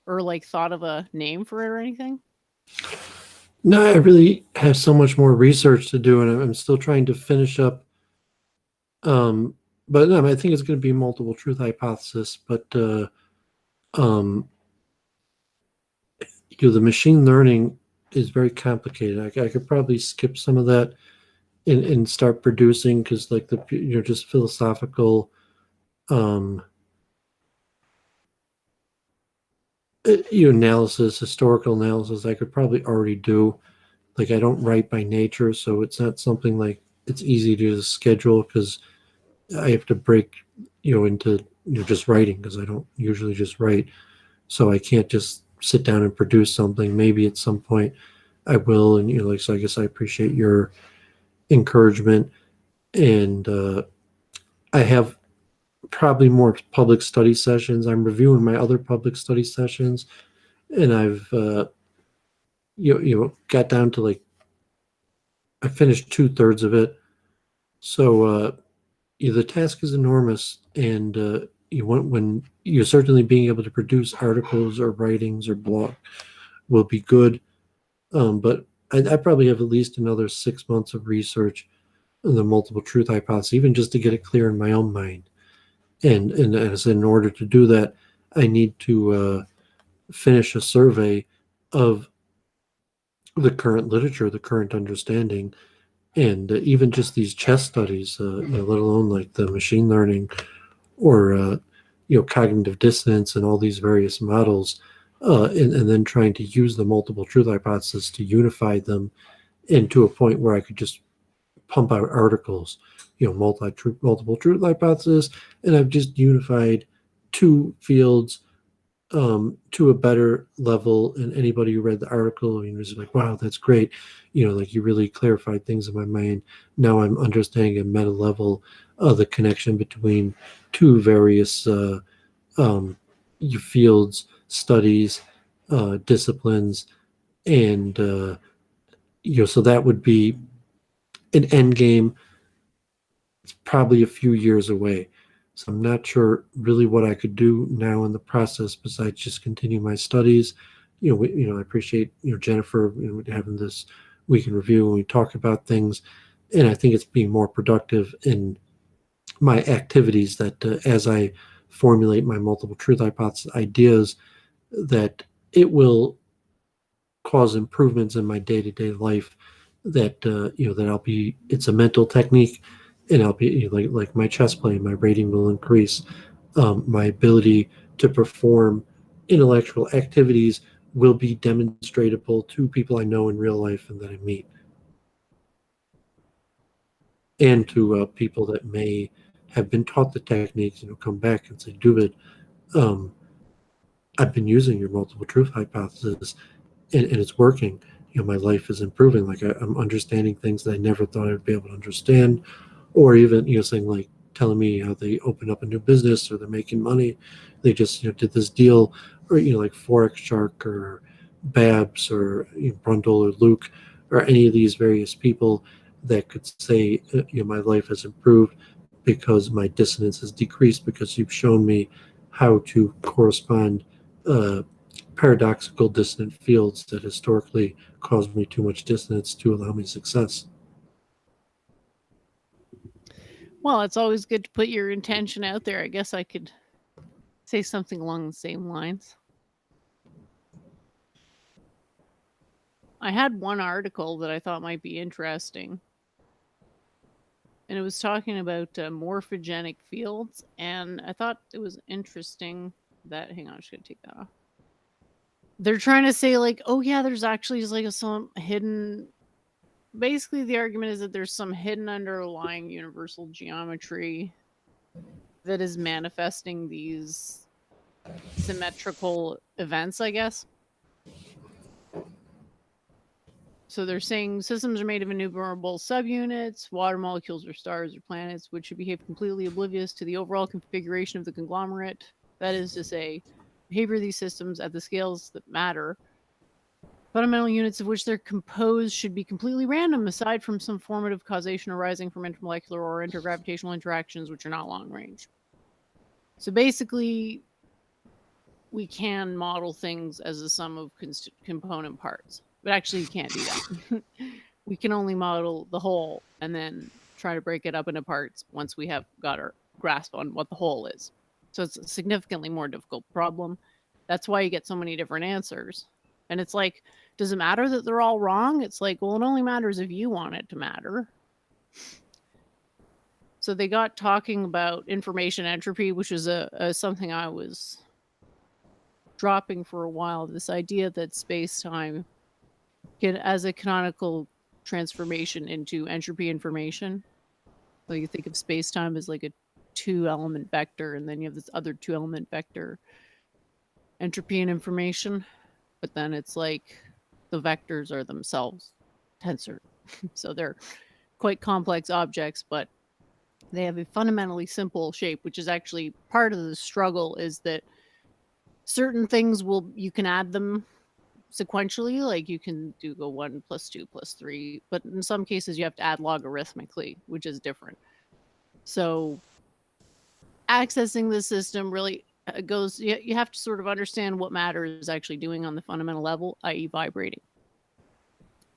or like thought of a name for it or anything? No, I really have so much more research to do, and I'm still trying to finish up. But no, I think it's going to be multiple truth hypothesis. But the machine learning is very complicated. I could probably skip some of that and start producing, because like the just philosophical analysis, historical analysis, I could probably already do. Like, I don't write by nature, so it's not something like it's easy to schedule, because I have to break into just writing, because I don't usually just write. So I can't just sit down and produce something. Maybe at some point I will, and so I guess I appreciate your encouragement. And I have probably more public study sessions. I'm reviewing my other public study sessions, and I've got down to like, I finished 2/3 of it. So the task is enormous, and when you're certainly being able to produce articles or writings or blog will be good. But I probably have at least another 6 months of research on the multiple truth hypothesis, even just to get it clear in my own mind. And as in order to do that, I need to finish a survey of the current literature, the current understanding, and even just these chess studies, let alone like the machine learning or cognitive dissonance and all these various models, and then trying to use the multiple truth hypothesis to unify them into a point where I could just pump out articles, multiple truth hypothesis, and I've just unified 2 fields to a better level. And anybody who read the article, was like, wow, that's great. Like, you really clarified things in my mind. Now I'm understanding at meta level the connection between 2 various fields, studies, disciplines, and so that would be an end game. It's probably a few years away. So I'm not sure really what I could do now in the process besides just continue my studies. I appreciate Jennifer having this week in review, and we talk about things, and I think it's being more productive in my activities, that as I formulate my multiple truth hypothesis ideas, that it will cause improvements in my day-to-day life. That that I'll be. It's a mental technique, and I'll be like my chess playing. My rating will increase. My ability to perform intellectual activities will be demonstratable to people I know in real life and that I meet, and to people that may have been taught the techniques. Come back and say, Doooovid, I've been using your multiple truth hypothesis, and it's working. My life is improving. Like, I'm understanding things that I never thought I'd be able to understand, or even saying, like, telling me how they opened up a new business or they're making money. They just did this deal, or like Forex Shark or Babs or Brundle or Luke or any of these various people that could say my life has improved because my dissonance has decreased, because you've shown me how to correspond paradoxical dissonant fields that historically caused me too much dissonance to allow me success. Well, it's always good to put your intention out there. I guess I could say something along the same lines. I had one article that I thought might be interesting. and it was talking about morphogenic fields, and I thought it was interesting that, hang on, I'm just gonna take that off. They're trying to say like, oh yeah, there's actually just like some hidden, basically the argument is that there's some hidden underlying universal geometry that is manifesting these symmetrical events, I guess. So they're saying systems are made of innumerable subunits, water molecules or stars or planets, which should behave completely oblivious to the overall configuration of the conglomerate. That is to say, behavior of these systems at the scales that matter. Fundamental units of which they're composed should be completely random, aside from some formative causation arising from intermolecular or intergravitational interactions, which are not long range. So basically, we can model things as a sum of component parts. But actually, you can't do that. We can only model the whole and then try to break it up into parts once we have got our grasp on what the whole is. So it's a significantly more difficult problem. That's why you get so many different answers. And it's like, does it matter that they're all wrong? It's like, well, it only matters if you want it to matter. So they got talking about information entropy, which is something I was dropping for a while. This idea that space-time can, as a canonical transformation into entropy information. So you think of space-time as like a 2-element vector, and then you have this other 2-element vector, entropy and information. But then it's like the vectors are themselves tensor. So they're quite complex objects, but they have a fundamentally simple shape, which is actually part of the struggle, is that certain things you can add them sequentially, like you can go 1 + 2 + 3, but in some cases you have to add logarithmically, which is different. So accessing the system really goes, you have to sort of understand what matter is actually doing on the fundamental level, i.e. vibrating.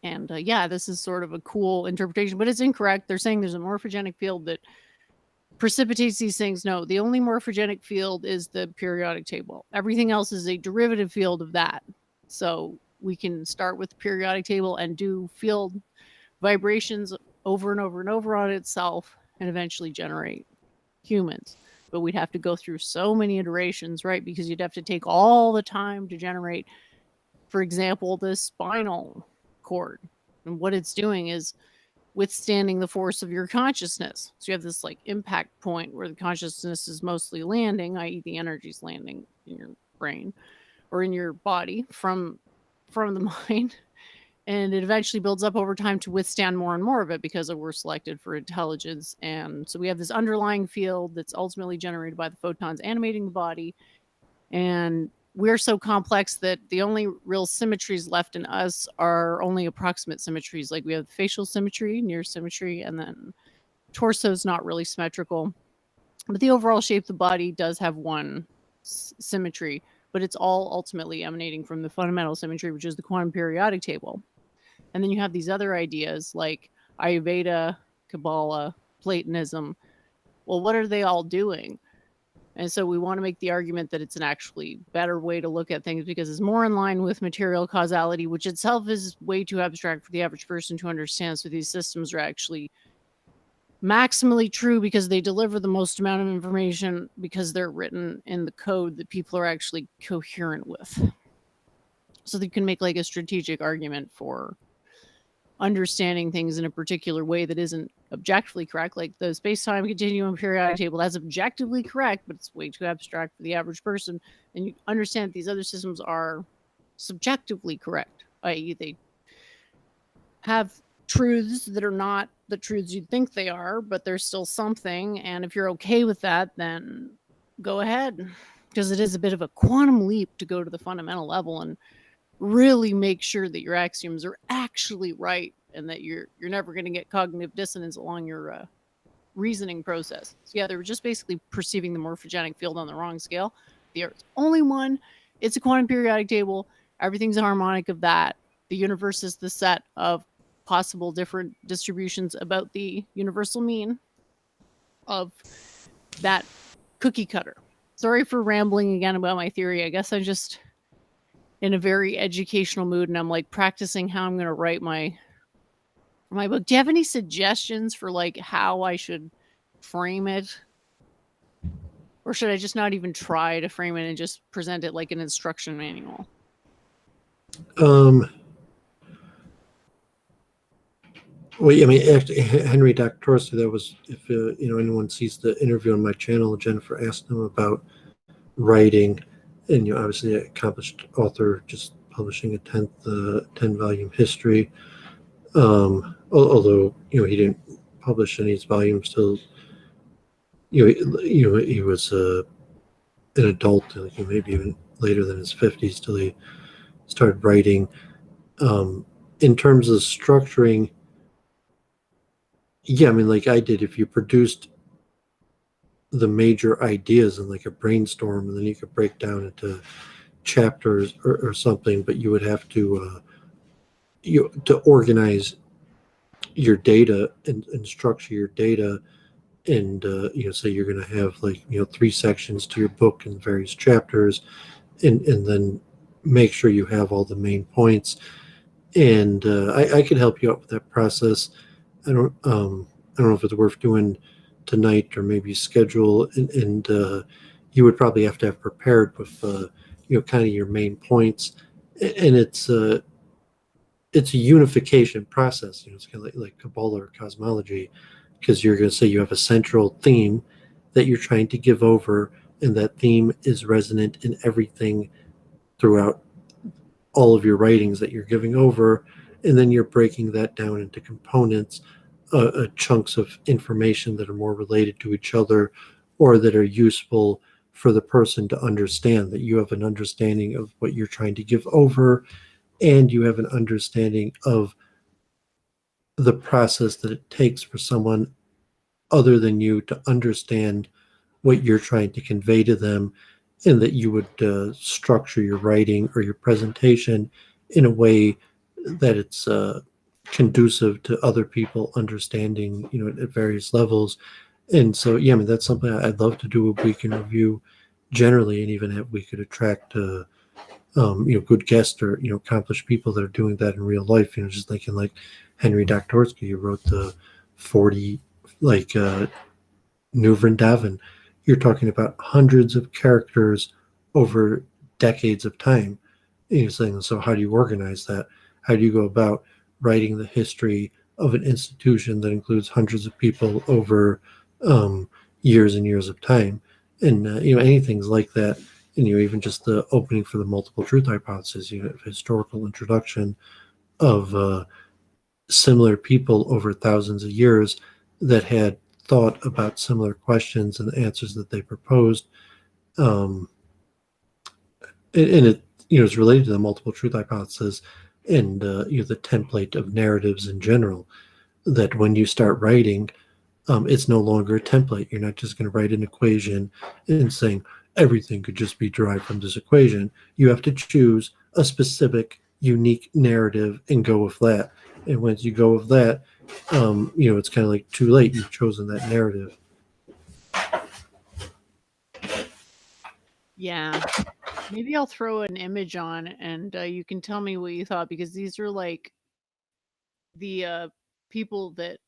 And yeah, this is sort of a cool interpretation, but it's incorrect. They're saying there's a morphogenic field that precipitates these things. No, the only morphogenic field is the periodic table. Everything else is a derivative field of that. So we can start with the periodic table and do field vibrations over and over and over on itself and eventually generate humans. But we'd have to go through so many iterations, right? Because you'd have to take all the time to generate, for example, the spinal cord. And what it's doing is withstanding the force of your consciousness. So you have this like impact point where the consciousness is mostly landing, i.e. the energy's landing in your brain or in your body from the mind. And it eventually builds up over time to withstand more and more of it because we're selected for intelligence. And so we have this underlying field that's ultimately generated by the photons animating the body. And we're so complex that the only real symmetries left in us are only approximate symmetries. Like we have facial symmetry, near symmetry, and then torso's not really symmetrical. But the overall shape of the body does have one symmetry, but it's all ultimately emanating from the fundamental symmetry, which is the quantum periodic table. And then you have these other ideas like Ayurveda, Kabbalah, Platonism. Well, what are they all doing? And so we want to make the argument that it's an actually better way to look at things because it's more in line with material causality, which itself is way too abstract for the average person to understand. So these systems are actually maximally true because they deliver the most amount of information because they're written in the code that people are actually coherent with. So they can make like a strategic argument for understanding things in a particular way that isn't objectively correct, like the space-time continuum periodic table. That's objectively correct, but it's way too abstract for the average person. And you understand that these other systems are subjectively correct, i.e. they have truths that are not the truths you'd think they are, but there's still something. And if you're okay with that, then go ahead, because it is a bit of a quantum leap to go to the fundamental level and really make sure that your axioms are actually right and that you're never going to get cognitive dissonance along your reasoning process. So yeah, they were just basically perceiving the morphogenic field on the wrong scale. There's only one. It's a quantum periodic table. Everything's a harmonic of that. The universe is the set of possible different distributions about the universal mean of that cookie cutter. Sorry for rambling again about my theory. I guess I'm just in a very educational mood and I'm like practicing how I'm going to write my my book. Do you have any suggestions for like how I should frame it? Or should I just not even try to frame it and just present it like an instruction manual? Well, I mean, actually, Henry Doctorski, that was, if anyone sees the interview on my channel, Jennifer asked him about writing, and obviously, an accomplished author, just publishing a 10-volume history. Although he didn't publish any of his volumes till he was an adult, maybe even later than his 50s, till he started writing. In terms of structuring, yeah, I mean, like I did, if you produced the major ideas in like a brainstorm, and then you could break down into chapters or something, but you would have to to organize your data and structure your data, and say you're going to have like 3 sections to your book and various chapters, and then make sure you have all the main points. And I could help you out with that process. I don't know if it's worth doing tonight, or maybe schedule, and you would probably have to have prepared with kind of your main points, and it's a unification process. It's kind of like Kabbalah or cosmology, because you're going to say you have a central theme that you're trying to give over, and that theme is resonant in everything throughout all of your writings that you're giving over, and then you're breaking that down into components, chunks of information that are more related to each other, or that are useful for the person to understand, that you have an understanding of what you're trying to give over, and you have an understanding of the process that it takes for someone other than you to understand what you're trying to convey to them, and that you would structure your writing or your presentation in a way that it's conducive to other people understanding, at various levels. And so, yeah, I mean, that's something I'd love to do a week in review generally, and even if we could attract, good guests, or, accomplished people that are doing that in real life, just thinking like Henry Doctorski, who wrote the 40, like, New Vrindavan. You're talking about hundreds of characters over decades of time. And you're saying, so how do you organize that? How do you go about writing the history of an institution that includes hundreds of people over years and years of time? And anything's like that. And even just the opening for the multiple truth hypothesis, historical introduction of similar people over thousands of years that had thought about similar questions and the answers that they proposed. And it is related to the multiple truth hypothesis, and the template of narratives in general, that when you start writing, it's no longer a template. You're not just going to write an equation and saying everything could just be derived from this equation. You have to choose a specific, unique narrative and go with that. And once you go with that, it's kind of like too late. You've chosen that narrative. Yeah. Maybe I'll throw an image on, and you can tell me what you thought, because these are like the people that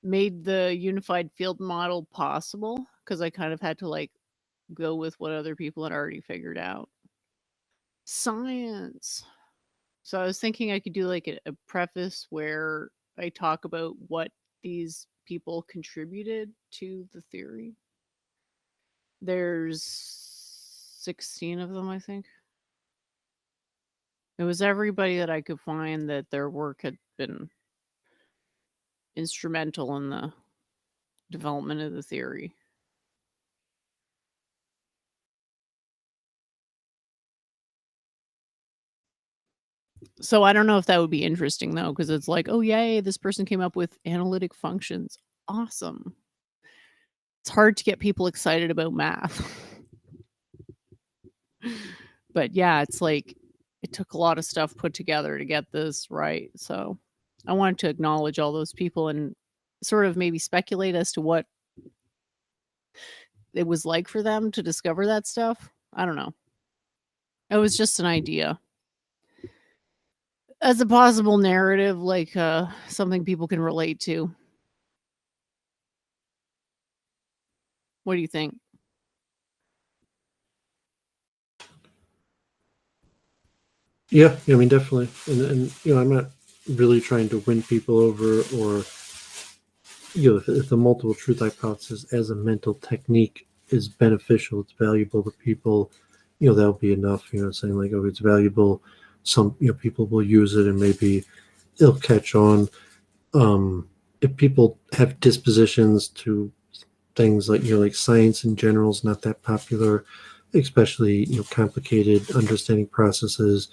made the unified field model possible, because I kind of had to like go with what other people had already figured out. Science. So I was thinking I could do like a preface where I talk about what these people contributed to the theory. There's 16 of them, I think. It was everybody that I could find that their work had been instrumental in the development of the theory. So I don't know if that would be interesting though, because it's like, oh yay, this person came up with analytic functions. Awesome. It's hard to get people excited about math. But yeah, it's like it took a lot of stuff put together to get this right. So I wanted to acknowledge all those people and sort of maybe speculate as to what it was like for them to discover that stuff. I don't know. It was just an idea. as a possible narrative, like something people can relate to. What do you think? Yeah, I mean, definitely. And I'm not really trying to win people over, or if the multiple truth hypothesis as a mental technique is beneficial, it's valuable to people, that'll be enough. Saying like, oh, it's valuable. Some people will use it, and maybe it'll catch on. If people have dispositions to things like science in general is not that popular, especially complicated understanding processes.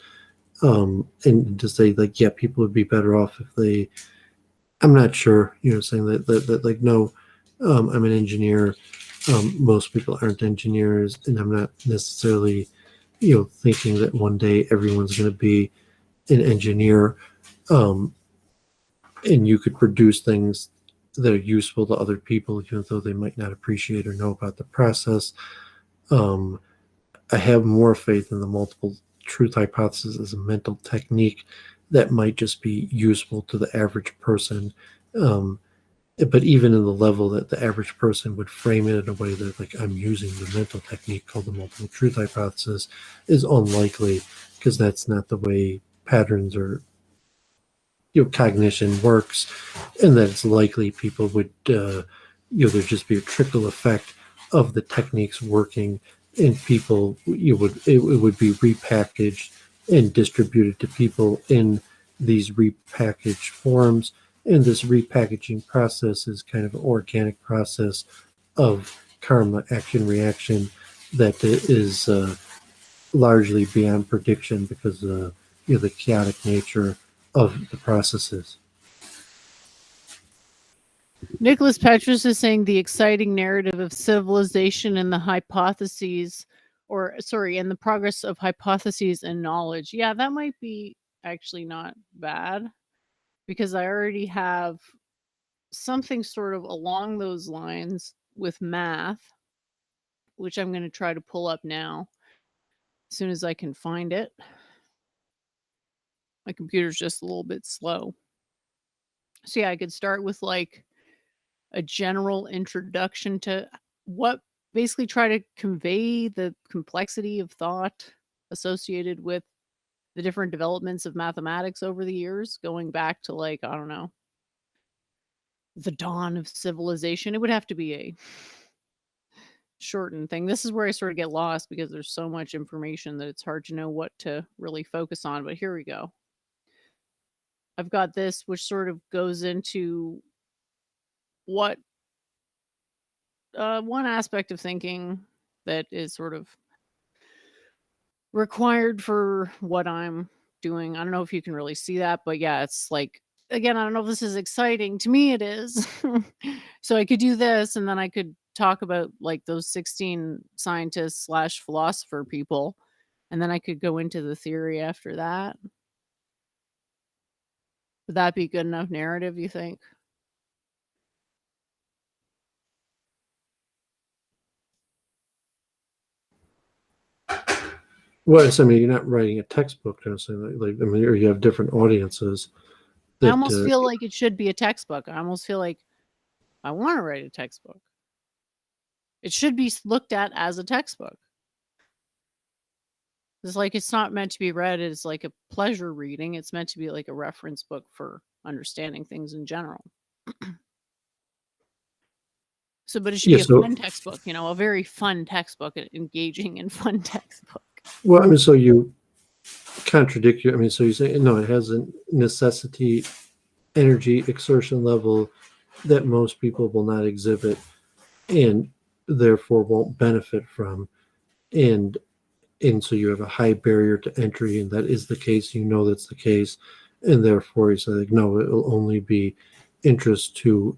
And to say like, yeah, people would be better off if they. I'm not sure. Saying that like, no, I'm an engineer. Most people aren't engineers, and I'm not necessarily, thinking that one day everyone's going to be an engineer. And you could produce things that are useful to other people, even though they might not appreciate or know about the process. I have more faith in the multiple truth hypothesis as a mental technique that might just be useful to the average person. But even in the level that the average person would frame it in a way that, like, I'm using the mental technique called the multiple truth hypothesis, is unlikely, because that's not the way patterns or cognition works, and that it's likely people would there'd just be a trickle effect of the techniques working, and people it would be repackaged and distributed to people in these repackaged forms. And this repackaging process is kind of an organic process of karma, action, reaction, that is largely beyond prediction, because the chaotic nature of the processes. Nicholas Petrus is saying the exciting narrative of civilization and the hypotheses, and the progress of hypotheses and knowledge. Yeah, that might be actually not bad, because I already have something sort of along those lines with math, which I'm going to try to pull up now as soon as I can find it. My computer's just a little bit slow. So yeah, I could start with like a general introduction to what, basically try to convey the complexity of thought associated with the different developments of mathematics over the years, going back to, like, I don't know, the dawn of civilization. It would have to be a shortened thing. This is where I sort of get lost, because there's so much information that it's hard to know what to really focus on. But here we go. I've got this, which sort of goes into what one aspect of thinking that is sort of required for what I'm doing. I don't know if you can really see that, but yeah, it's like, again, I don't know if this is exciting. To me, it is. So I could do this, and then I could talk about like those 16 scientists / philosopher people, and then I could go into the theory after that. Would that be good enough narrative, you think? Well, I mean, you're not writing a textbook, like I mean, or you have different audiences. I almost feel like it should be a textbook. I almost feel like I want to write a textbook. It should be looked at as a textbook. It's like, it's not meant to be read as like a pleasure reading. It's meant to be like a reference book for understanding things in general. So, but it should be a fun textbook, a very fun textbook, an engaging and fun textbook. Well, I mean, so you contradict you. I mean, so you say, no, it has a necessity, energy, exertion level that most people will not exhibit, and therefore won't benefit from. And so you have a high barrier to entry, and that is the case. That's the case. And therefore you say, like, no, it will only be interest to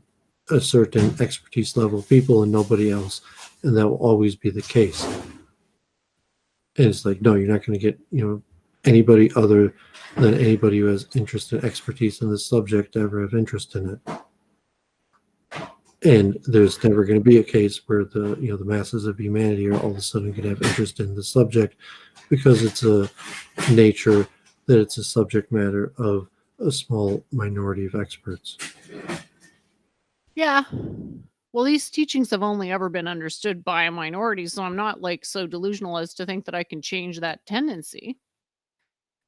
a certain expertise level of people and nobody else. And that will always be the case. And it's like, no, you're not going to get, anybody other than anybody who has interest and expertise in this subject to ever have interest in it. And there's never going to be a case where the masses of humanity are all of a sudden going to have interest in the subject, because it's a nature that it's a subject matter of a small minority of experts. Yeah. Well, these teachings have only ever been understood by a minority, so I'm not like so delusional as to think that I can change that tendency.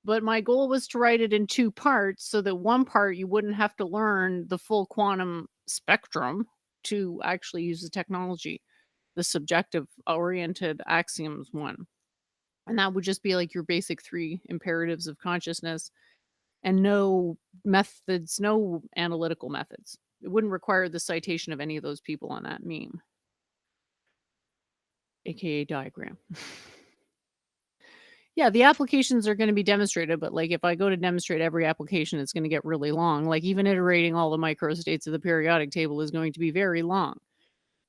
But my goal was to write it in 2 parts so that one part you wouldn't have to learn the full quantum spectrum to actually use the technology, the subjective oriented axioms one. And that would just be like your basic 3 imperatives of consciousness and no methods, no analytical methods. It wouldn't require the citation of any of those people on that meme, aka diagram. Yeah, the applications are going to be demonstrated, but like if I go to demonstrate every application, it's going to get really long. Like even iterating all the microstates of the periodic table is going to be very long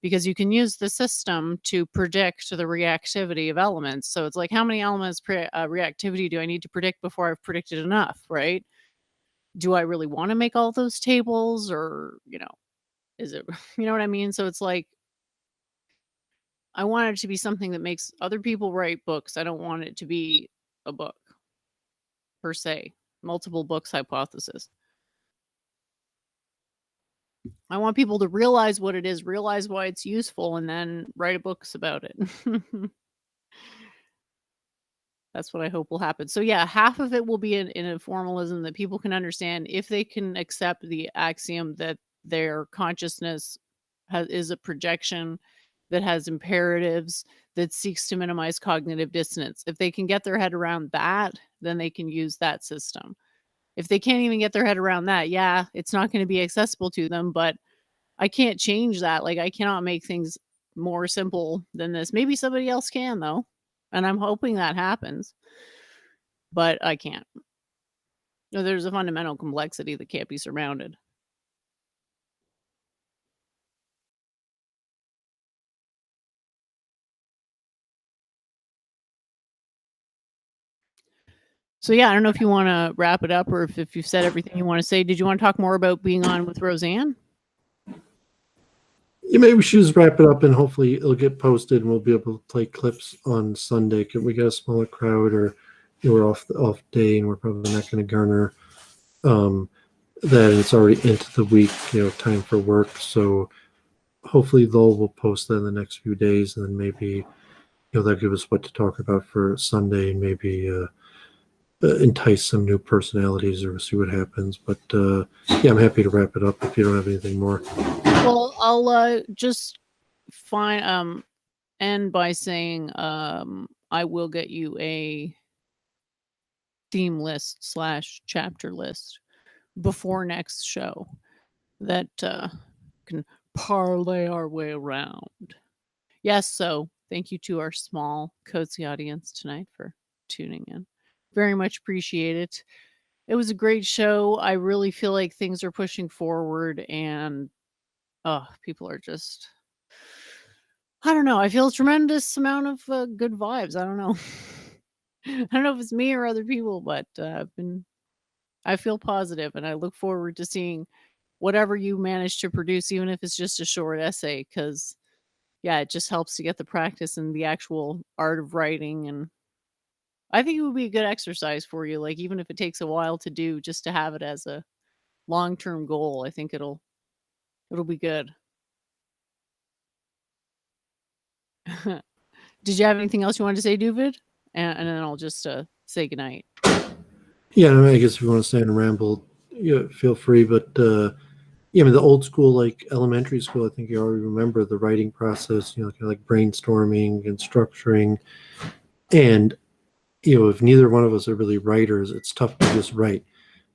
because you can use the system to predict the reactivity of elements. So it's like, how many elements reactivity do I need to predict before I've predicted enough, right? Do I really want to make all those tables, or, is it, you know what I mean? So it's like, I want it to be something that makes other people write books. I don't want it to be a book per se, multiple books hypothesis. I want people to realize what it is, realize why it's useful, and then write books about it. That's what I hope will happen. So yeah, half of it will be in a formalism that people can understand if they can accept the axiom that their consciousness is a projection that has imperatives, that seeks to minimize cognitive dissonance. If they can get their head around that, then they can use that system. If they can't even get their head around that, yeah, it's not going to be accessible to them, but I can't change that. Like I cannot make things more simple than this. Maybe somebody else can though, and I'm hoping that happens, but I can't. There's a fundamental complexity that can't be surmounted. So yeah, I don't know if you want to wrap it up or if you've said everything you want to say. Did you want to talk more about being on with Roseanne? Yeah, maybe we should just wrap it up and hopefully it'll get posted and we'll be able to play clips on Sunday. Can we get a smaller crowd, or we're off day and we're probably not going to garner that. It's already into the week, time for work. So hopefully Lowell will post that in the next few days, and then maybe they'll give us what to talk about for Sunday, and maybe entice some new personalities or see what happens. But yeah, I'm happy to wrap it up if you don't have anything more. Well, I'll just end by saying I will get you a theme list / chapter list before next show that can parlay our way around. Yes, so thank you to our small, cozy audience tonight for tuning in. Very much appreciate it. It was a great show. I really feel like things are pushing forward, and people are just, I don't know. I feel a tremendous amount of good vibes. I don't know. I don't know if it's me or other people, but I feel positive, and I look forward to seeing whatever you manage to produce, even if it's just a short essay, because yeah, it just helps to get the practice and the actual art of writing. And I think it would be a good exercise for you. Like, even if it takes a while to do, just to have it as a long-term goal, I think it'll be good. Did you have anything else you wanted to say, Doovid? And then I'll just say goodnight. Yeah, I mean, I guess if you want to stay and ramble, feel free. But yeah, I mean, the old school, like elementary school, I think you already remember the writing process. Kind of like brainstorming and structuring. And if neither one of us are really writers, it's tough to just write.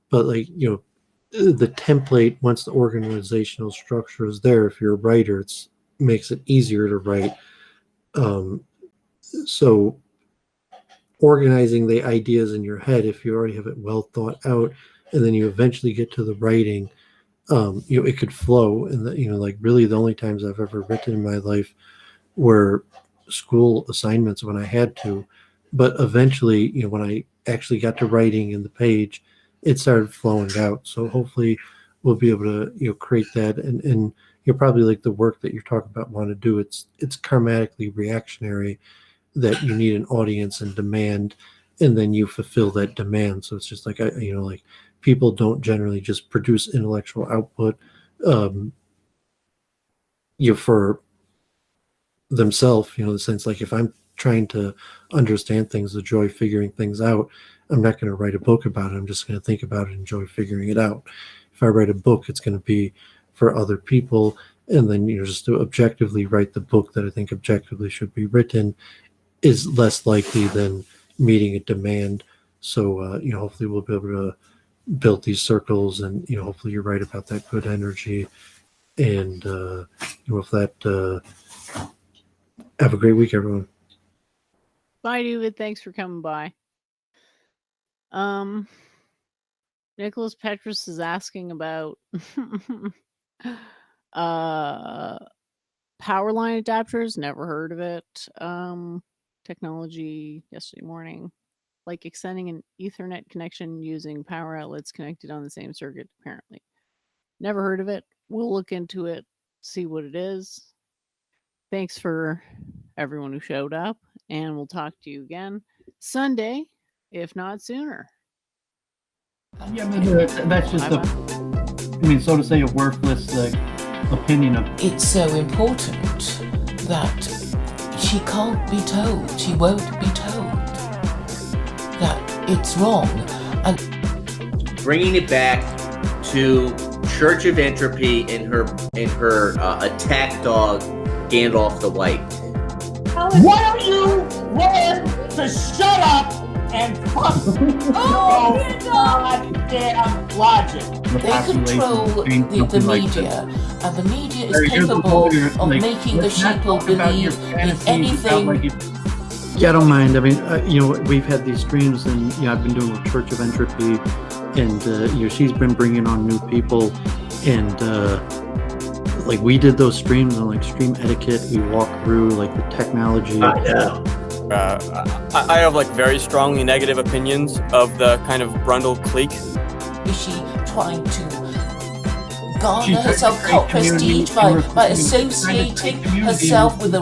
But like the template, once the organizational structure is there, if you're a writer, it makes it easier to write. So organizing the ideas in your head, if you already have it well thought out, and then you eventually get to the writing, it could flow. And like really the only times I've ever written in my life were school assignments when I had to. But eventually, when I actually got to writing in the page, it started flowing out. So hopefully we'll be able to create that, and probably like the work that you're talking about want to do. It's karmatically reactionary, that you need an audience and demand, and then you fulfill that demand. So it's just like, like people don't generally just produce intellectual output, for themselves, in the sense like if I'm trying to understand things, enjoy figuring things out, I'm not going to write a book about it. I'm just going to think about it, enjoy figuring it out. If I write a book, it's going to be for other people, and then just to objectively write the book that I think objectively should be written is less likely than meeting a demand. So hopefully we'll be able to build these circles, and hopefully you're right about that good energy, and with that, have a great week, everyone. Bye, Doovid. Thanks for coming by. Nicholas Petrus is asking about power line adapters. Never heard of it. Technology yesterday morning, like extending an Ethernet connection using power outlets connected on the same circuit, apparently. Never heard of it. We'll look into it, see what it is. Thanks for everyone who showed up, and we'll talk to you again Sunday, if not sooner. Yeah, that's just so to say, a worthless opinion of. It's so important that she can't be told, she won't be told that it's wrong. And bringing it back to Church of Entropy and her attack dog Gandalf the White. Why don't you learn to shut up and fuck goddamn logic? They control the media, and the media is capable of making the sheeple believe in anything. Yeah, I don't mind. I mean, we've had these streams, and I've been doing with Church of Entropy, and she's been bringing on new people, and like we did those streams on like stream etiquette. We walk through like the technology. I have like very strongly negative opinions of the kind of Brundle clique. Is she trying to garner herself cult prestige by associating herself with the